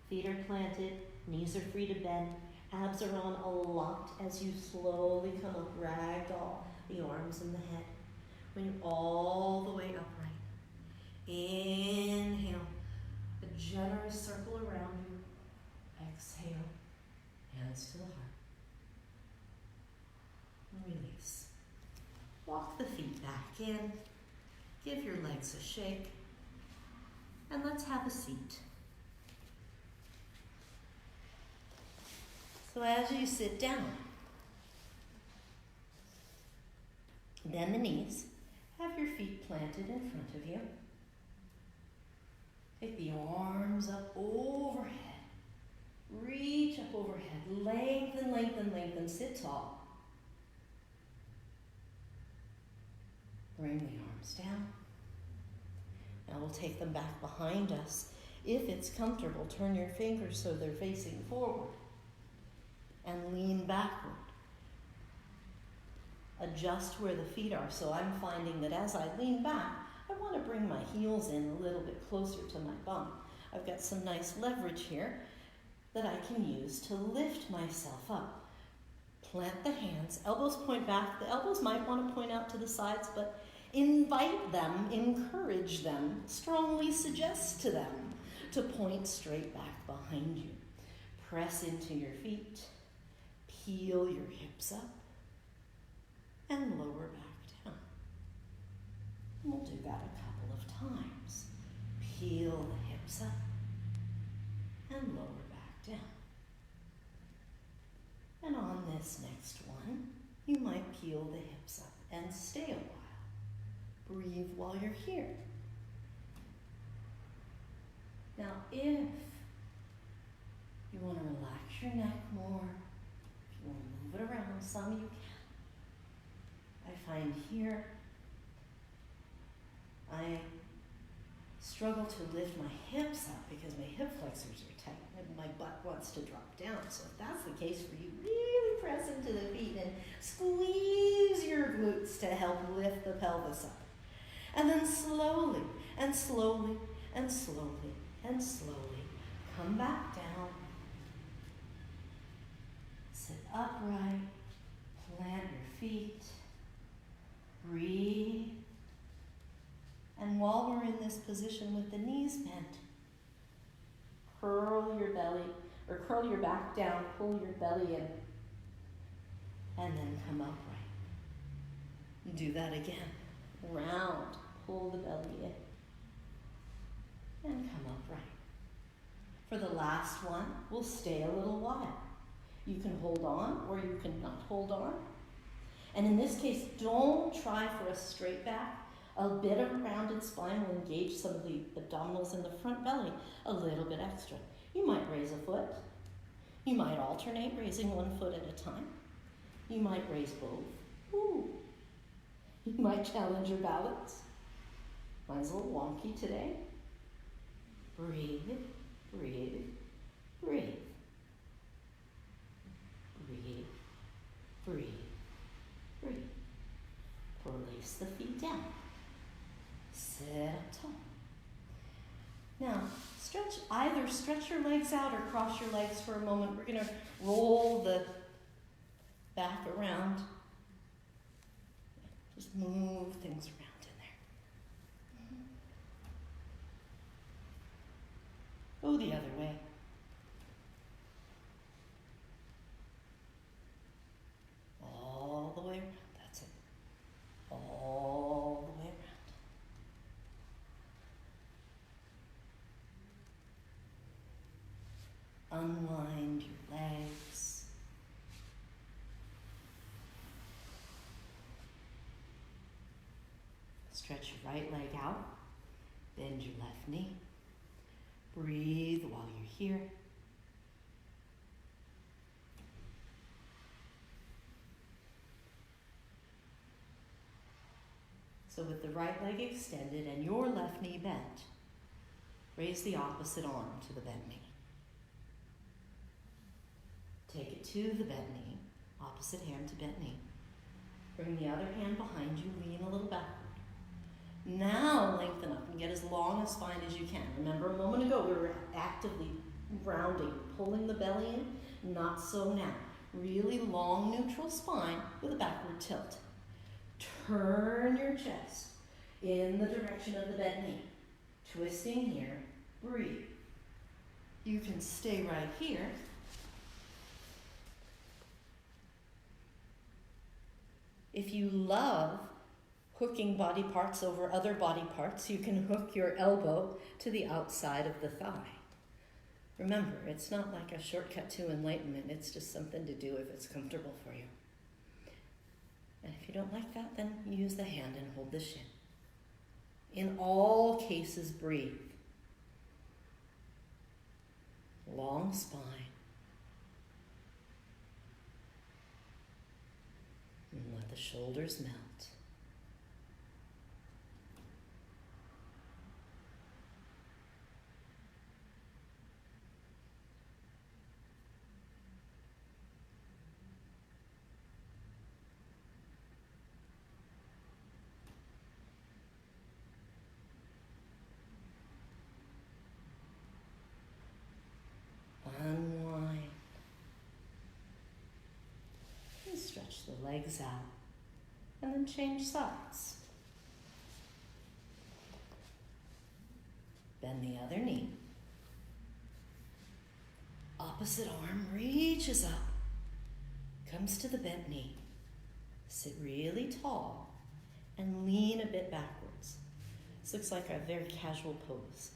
Feet are planted, knees are free to bend, abs are on a lot as you slowly come up, ragdoll the arms and the head. When you're all the way upright, inhale, a generous circle around you. Exhale, hands to the heart. Release. Walk the feet back in. Give your legs a shake. And let's have a seat. So as you sit down, bend the knees. Have your feet planted in front of you. Take the arms up overhead. Reach up overhead. Lengthen, lengthen, lengthen. Sit tall. Bring the arms down. Now we'll take them back behind us. If it's comfortable, turn your fingers so they're facing forward and lean backward. Adjust where the feet are. So I'm finding that as I lean back, I want to bring my heels in a little bit closer to my bum. I've got some nice leverage here that I can use to lift myself up. Plant the hands, elbows point back. The elbows might want to point out to the sides, but invite them, encourage them, strongly suggest to them to point straight back behind you. Press into your feet, peel your hips up, and lower back down. We'll do that a couple of times. Peel the hips up and lower back down. And on this next one, you might peel the hips up and stay a while. Breathe while you're here. Now, if you want to relax your neck more, if you want to move it around, some you can. I find here, I struggle to lift my hips up because my hip flexors are tight and my butt wants to drop down. So if that's the case for you, really press into the feet and squeeze your glutes to help lift the pelvis up. And then slowly and slowly and slowly and slowly come back down. Sit upright, plant your feet, breathe. And while we're in this position with the knees bent, curl your belly, or curl your back down, pull your belly in, and then come upright. Do that again. Round, pull the belly in, and come upright. For the last one, we'll stay a little while. You can hold on, or you can not hold on. And in this case, don't try for a straight back. A bit of a rounded spine will engage some of the abdominals in the front belly a little bit extra. You might raise a foot. You might alternate, raising one foot at a time. You might raise both. Ooh. You might challenge your balance. Mine's a little wonky today. Breathe, breathe, breathe. Breathe, breathe, breathe. Release the feet down. Sit up tall. Now, either stretch your legs out or cross your legs for a moment. We're going to roll the back around. Just move things around in there. Go the other way. All the way around. That's it. All the way around. Unwind your legs. Stretch your right leg out. Bend your left knee. Breathe while you're here. So with the right leg extended and your left knee bent, raise the opposite arm to the bent knee. Take it to the bent knee, opposite hand to bent knee. Bring the other hand behind you, lean a little backward. Now lengthen up and get as long a spine as you can. Remember a moment ago we were actively rounding, pulling the belly in, not so now. Really long neutral spine with a backward tilt. Turn your chest in the direction of the bent knee. Twisting here, breathe. You can stay right here. If you love hooking body parts over other body parts, you can hook your elbow to the outside of the thigh. Remember, it's not like a shortcut to enlightenment. It's just something to do if it's comfortable for you. And if you don't like that, then use the hand and hold the shin. In all cases, breathe. Long spine. And let the shoulders melt. legs out, and then change sides. Bend the other knee. Opposite arm reaches up, comes to the bent knee. Sit really tall and lean a bit backwards. This looks like a very casual pose.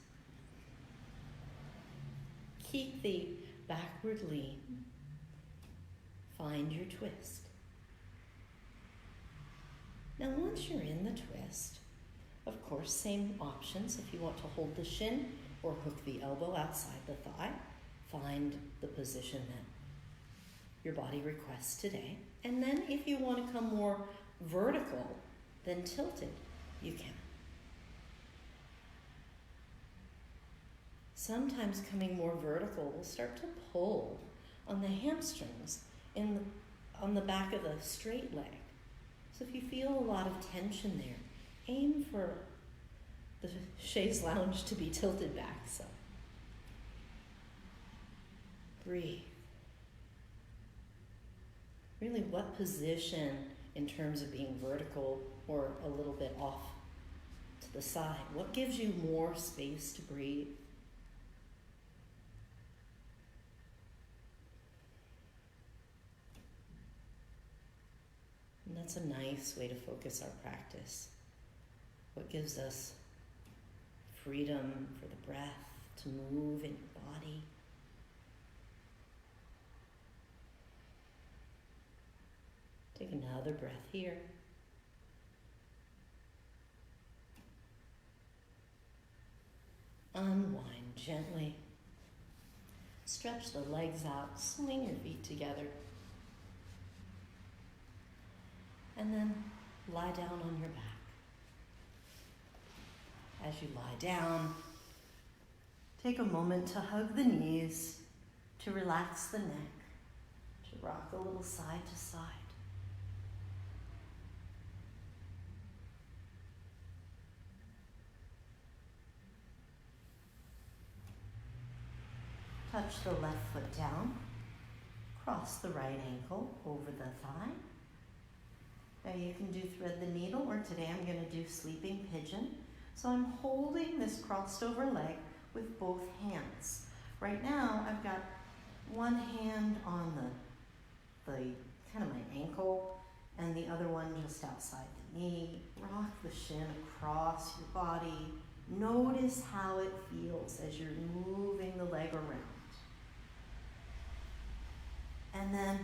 Keep the backward lean. Find your twist. Now once you're in the twist, of course, same options. If you want to hold the shin or hook the elbow outside the thigh, find the position that your body requests today. And then if you want to come more vertical than tilted, you can. Sometimes coming more vertical will start to pull on the hamstrings on the back of the straight leg. So if you feel a lot of tension there, aim for the chaise lounge to be tilted back. So breathe. Really, what position in terms of being vertical or a little bit off to the side? What gives you more space to breathe? And that's a nice way to focus our practice. What gives us freedom for the breath to move in your body. Take another breath here. Unwind gently. Stretch the legs out, swing your feet together. And then lie down on your back. As you lie down, take a moment to hug the knees, to relax the neck, to rock a little side to side. Touch the left foot down, cross the right ankle over the thigh. Now you can do thread the needle, or today I'm going to do sleeping pigeon. So I'm holding this crossed over leg with both hands. Right now I've got one hand on the kind of my ankle and the other one just outside the knee. Rock the shin across your body. Notice how it feels as you're moving the leg around. And then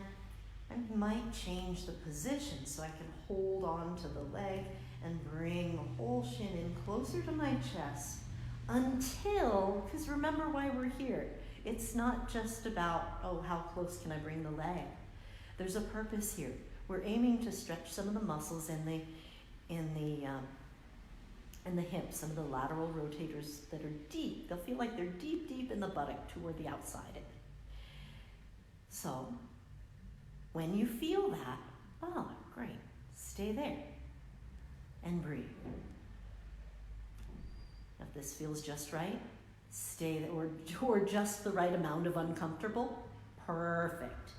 I might change the position so I can hold on to the leg and bring the whole shin in closer to my chest until, because remember why we're here. It's not just about, oh, how close can I bring the leg? There's a purpose here. We're aiming to stretch some of the muscles in the hips, some of the lateral rotators that are deep. They'll feel like they're deep, deep in the buttock toward the outside of it. So, when you feel that, oh, great, stay there and breathe. If this feels just right, stay there, or just the right amount of uncomfortable, perfect.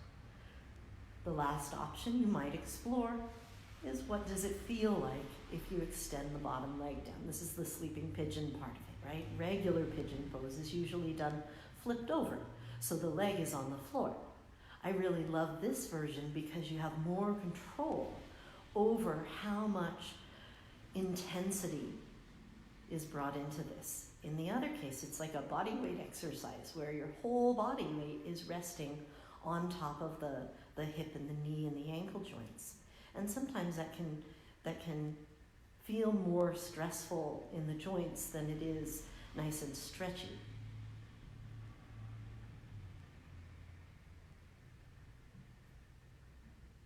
The last option you might explore is, what does it feel like if you extend the bottom leg down? This is the sleeping pigeon part of it, right? Regular pigeon pose is usually done flipped over, so the leg is on the floor. I really love this version because you have more control over how much intensity is brought into this. In the other case, it's like a body weight exercise where your whole body weight is resting on top of the hip and the knee and the ankle joints. And sometimes that can feel more stressful in the joints than it is nice and stretchy.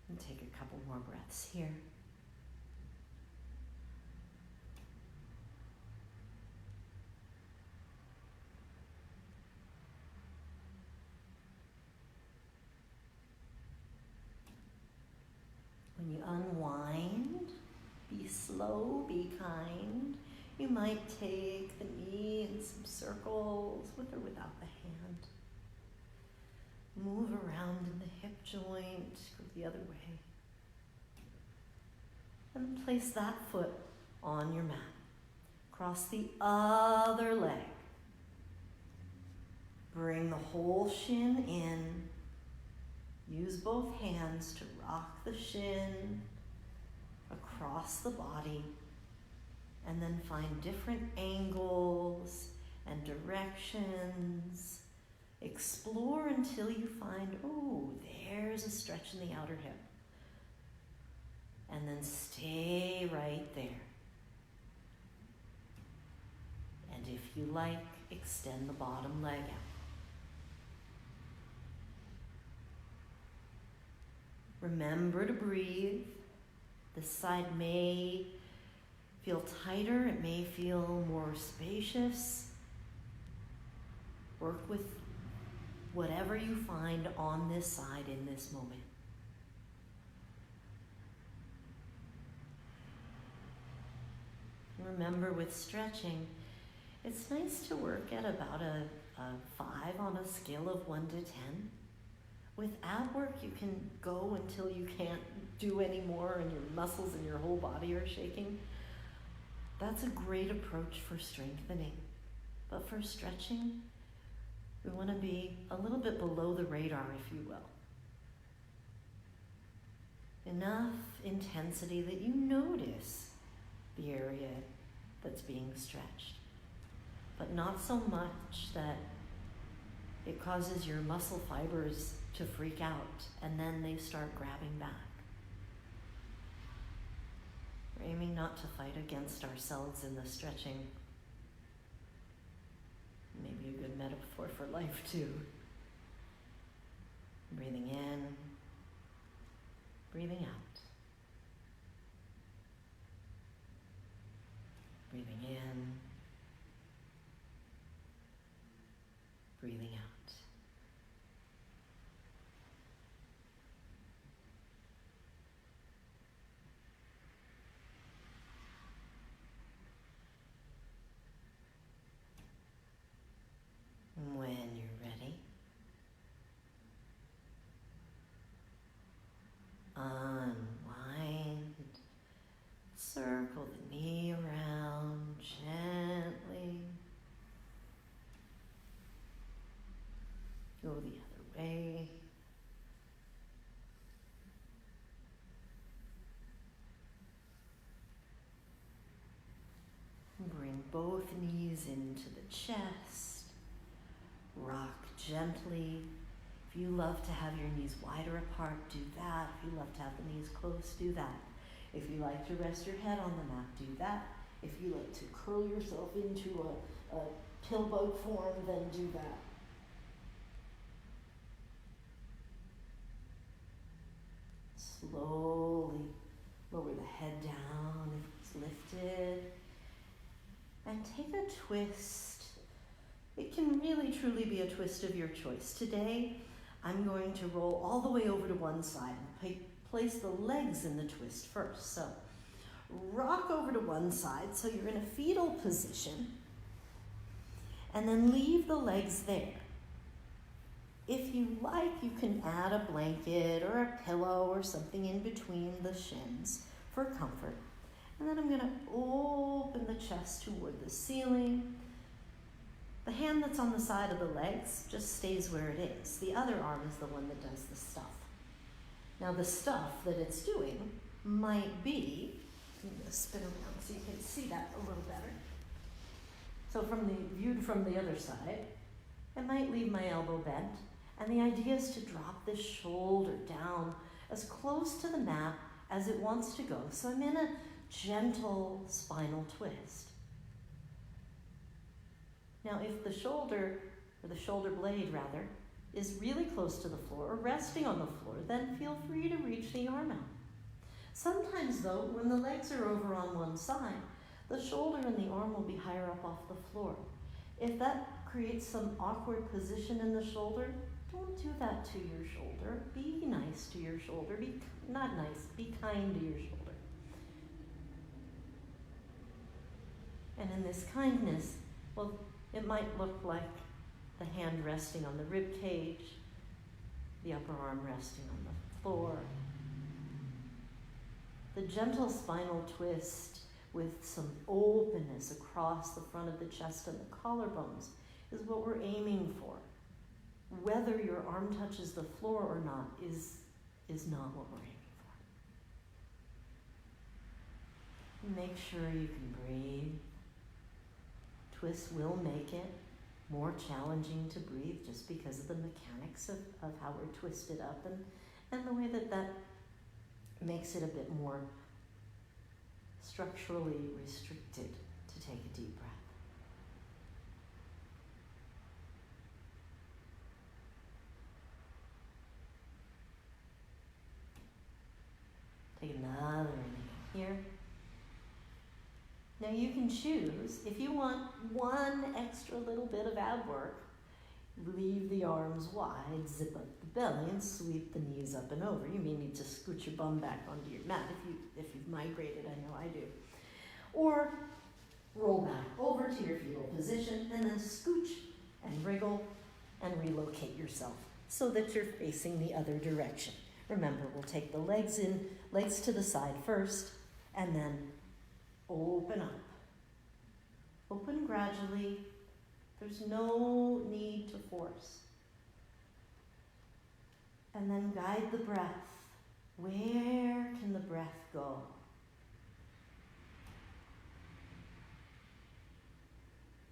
And take a couple more breaths here. When you unwind, be slow, be kind. You might take the knee in some circles with or without the hand. Move around in the hip joint, go the other way. And place that foot on your mat. Cross the other leg. Bring the whole shin in. Use both hands to rock the shin across the body, and then find different angles and directions. Explore until you find, oh, there's a stretch in the outer hip. And then stay right there. And if you like, extend the bottom leg out. Remember to breathe. This side may feel tighter, it may feel more spacious. Work with whatever you find on this side in this moment. Remember, with stretching, it's nice to work at about a 5 on a scale of 1 to 10. With ab work, you can go until you can't do anymore and your muscles and your whole body are shaking. That's a great approach for strengthening. But for stretching, we want to be a little bit below the radar, if you will. Enough intensity that you notice the area that's being stretched, but not so much that it causes your muscle fibers to freak out and then they start grabbing back. We're aiming not to fight against ourselves in the stretching. Maybe a good metaphor for life too. Breathing in, breathing out. Breathing in, breathing out. When you're ready, unwind, circle the knee around gently, go the other way. Bring both knees into the chest. Rock gently. If you love to have your knees wider apart, do that. If you love to have the knees close, do that. If you like to rest your head on the mat, do that. If you like to curl yourself into a pillbug form, then do that. Slowly lower the head down if it's lifted. And take a twist. It can really truly be a twist of your choice. Today, I'm going to roll all the way over to one side and place the legs in the twist first. So, rock over to one side so you're in a fetal position, and then leave the legs there. If you like, you can add a blanket or a pillow or something in between the shins for comfort. And then I'm going to open the chest toward the ceiling. The hand that's on the side of the legs just stays where it is. The other arm is the one that does the stuff. Now the stuff that it's doing might be, I'm going to spin around so you can see that a little better. So viewed from the other side, I might leave my elbow bent, and the idea is to drop this shoulder down as close to the mat as it wants to go. So I'm in a gentle spinal twist. Now, if the shoulder, or the shoulder blade rather, is really close to the floor or resting on the floor, then feel free to reach the arm out. Sometimes though, when the legs are over on one side, the shoulder and the arm will be higher up off the floor. If that creates some awkward position in the shoulder, don't do that to your shoulder. Be nice to your shoulder. Be kind to your shoulder. And in this kindness, well, it might look like the hand resting on the rib cage, the upper arm resting on the floor. The gentle spinal twist with some openness across the front of the chest and the collarbones is what we're aiming for. Whether your arm touches the floor or not is not what we're aiming for. Make sure you can breathe. Twists will make it more challenging to breathe just because of the mechanics of how we're twisted up and the way that makes it a bit more structurally restricted to take a deep breath. Take another inhale here. Now you can choose, if you want one extra little bit of ab work, leave the arms wide, zip up the belly, and sweep the knees up and over. You may need to scoot your bum back onto your mat if you've migrated, I know I do. Or roll back over to your fetal position and then scooch and wriggle and relocate yourself so that you're facing the other direction. Remember, we'll take the legs to the side first, and then open up. Open gradually. There's no need to force. And then guide the breath. Where can the breath go?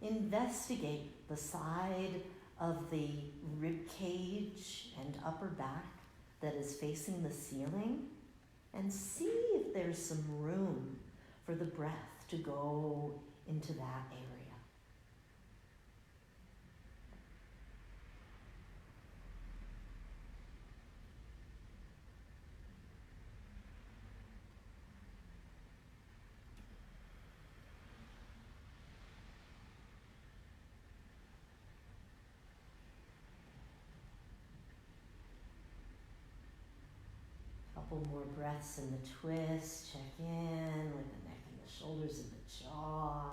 Investigate the side of the rib cage and upper back that is facing the ceiling and see if there's some room for the breath to go into that area. Couple more breaths in the twist. Check in with the neck and the shoulders and the jaw.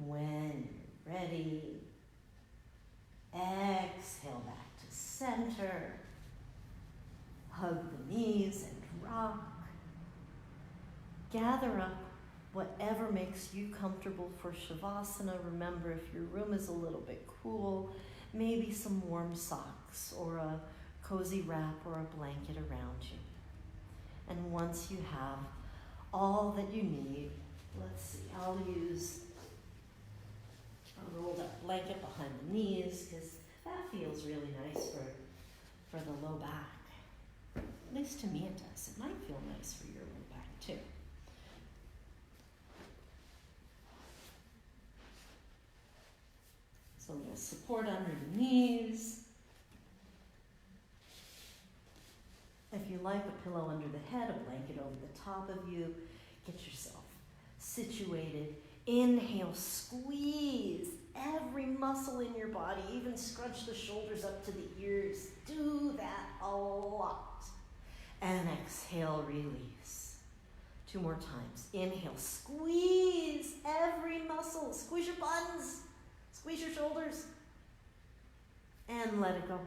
When you're ready, exhale back to center. Hug the knees and rock. Gather up whatever makes you comfortable for Shavasana. Remember, if your room is a little bit cool, maybe some warm socks or a cozy wrap or a blanket around you. And once you have all that you need, let's see, I'll use a rolled up blanket behind the knees because that feels really nice for the low back. At least to me it does. It might feel nice for your low back too. So a little support under the knees. If you like, a pillow under the head, a blanket over the top of you. Get yourself situated. Inhale, squeeze every muscle in your body, even scrunch the shoulders up to the ears. Do that a lot. And exhale, release. 2 more times. Inhale, squeeze every muscle. Squeeze your buns. Squeeze your shoulders. And let it go.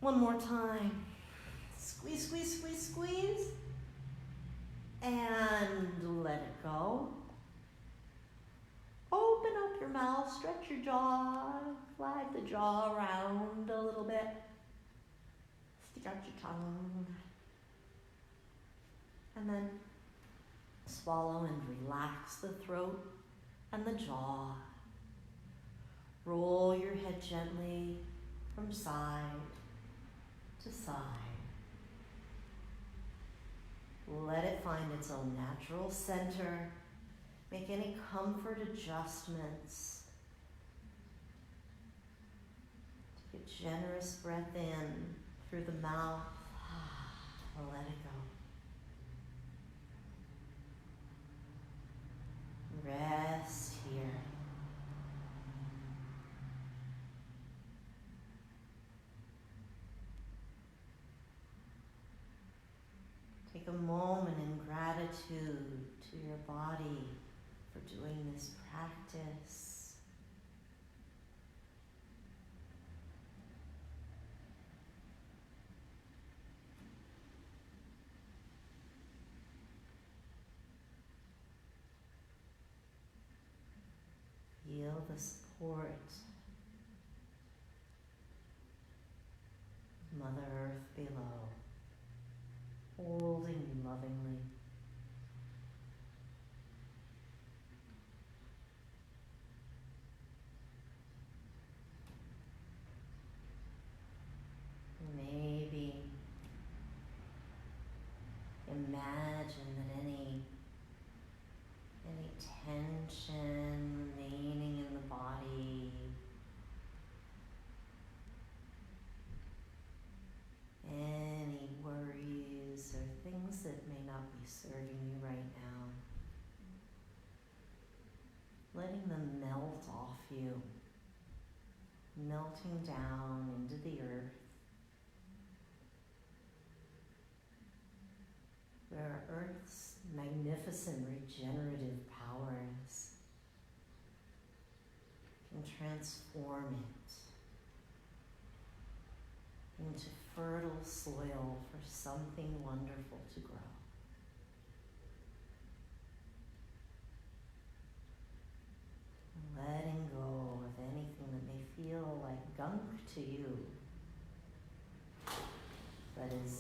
1 more time. Squeeze, squeeze, squeeze, squeeze. And let it go. Open up your mouth, stretch your jaw, glide the jaw around a little bit. Stick out your tongue. And then swallow and relax the throat and the jaw. Roll your head gently from side to side. Let it find its own natural center. Make any comfort adjustments. Take a generous breath in through the mouth. Let it go. Rest here. Take a moment in gratitude to your body for doing this practice. Feel the support of Mother Earth below, holding you lovingly. Maybe imagine that any tension remaining in the body, any worries or things that may not be serving you right now, letting them melt off you, melting down into the earth, where Earth's magnificent regenerative powers can transform it into fertile soil for something wonderful to grow. Letting go of anything that may feel like gunk to you, but is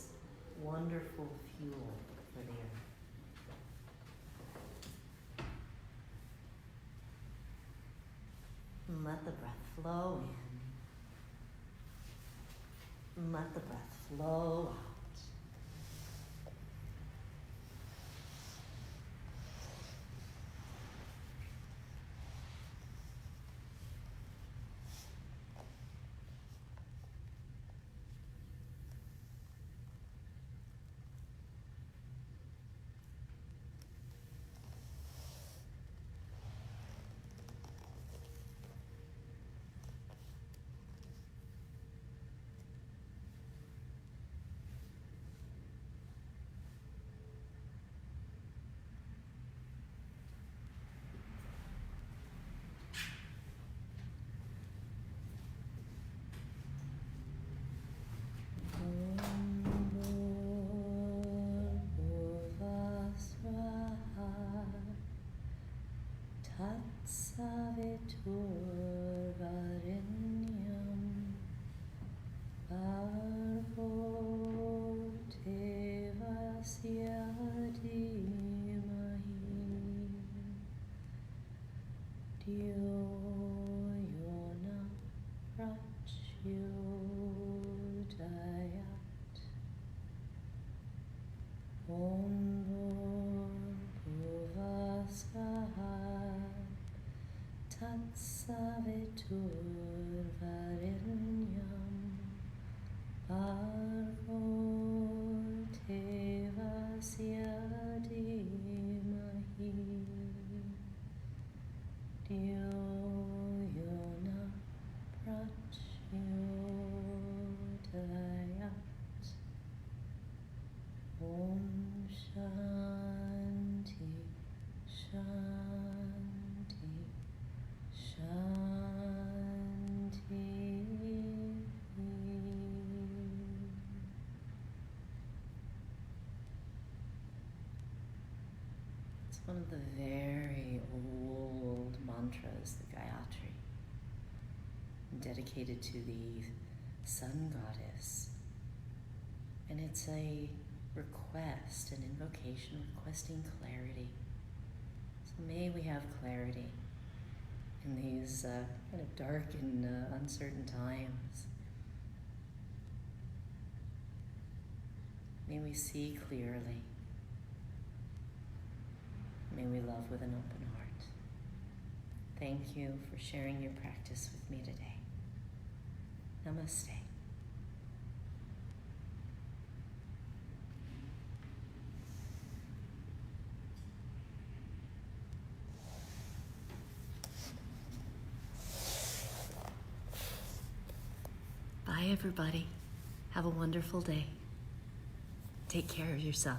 wonderful fuel for the earth. And let the breath flow in. And let the breath flow out. Savitur varinyam Bhargo Devasya Dhimahi Dhyo Yona Prachodayat Om Bhuvasvaha Tatsavitur varinyam Bhargo Devasya Dhimahi Dhyo Yona Prachodayat Om Shanti Shanti Shanti. It's one of the very old mantras, the Gayatri, dedicated to the sun goddess. And it's a request, an invocation requesting clarity. So may we have clarity in these kind of dark and uncertain times. May we see clearly. May we love with an open heart. Thank you for sharing your practice with me today. Namaste. Bye, everybody. Have a wonderful day. Take care of yourself.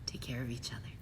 Take care of each other.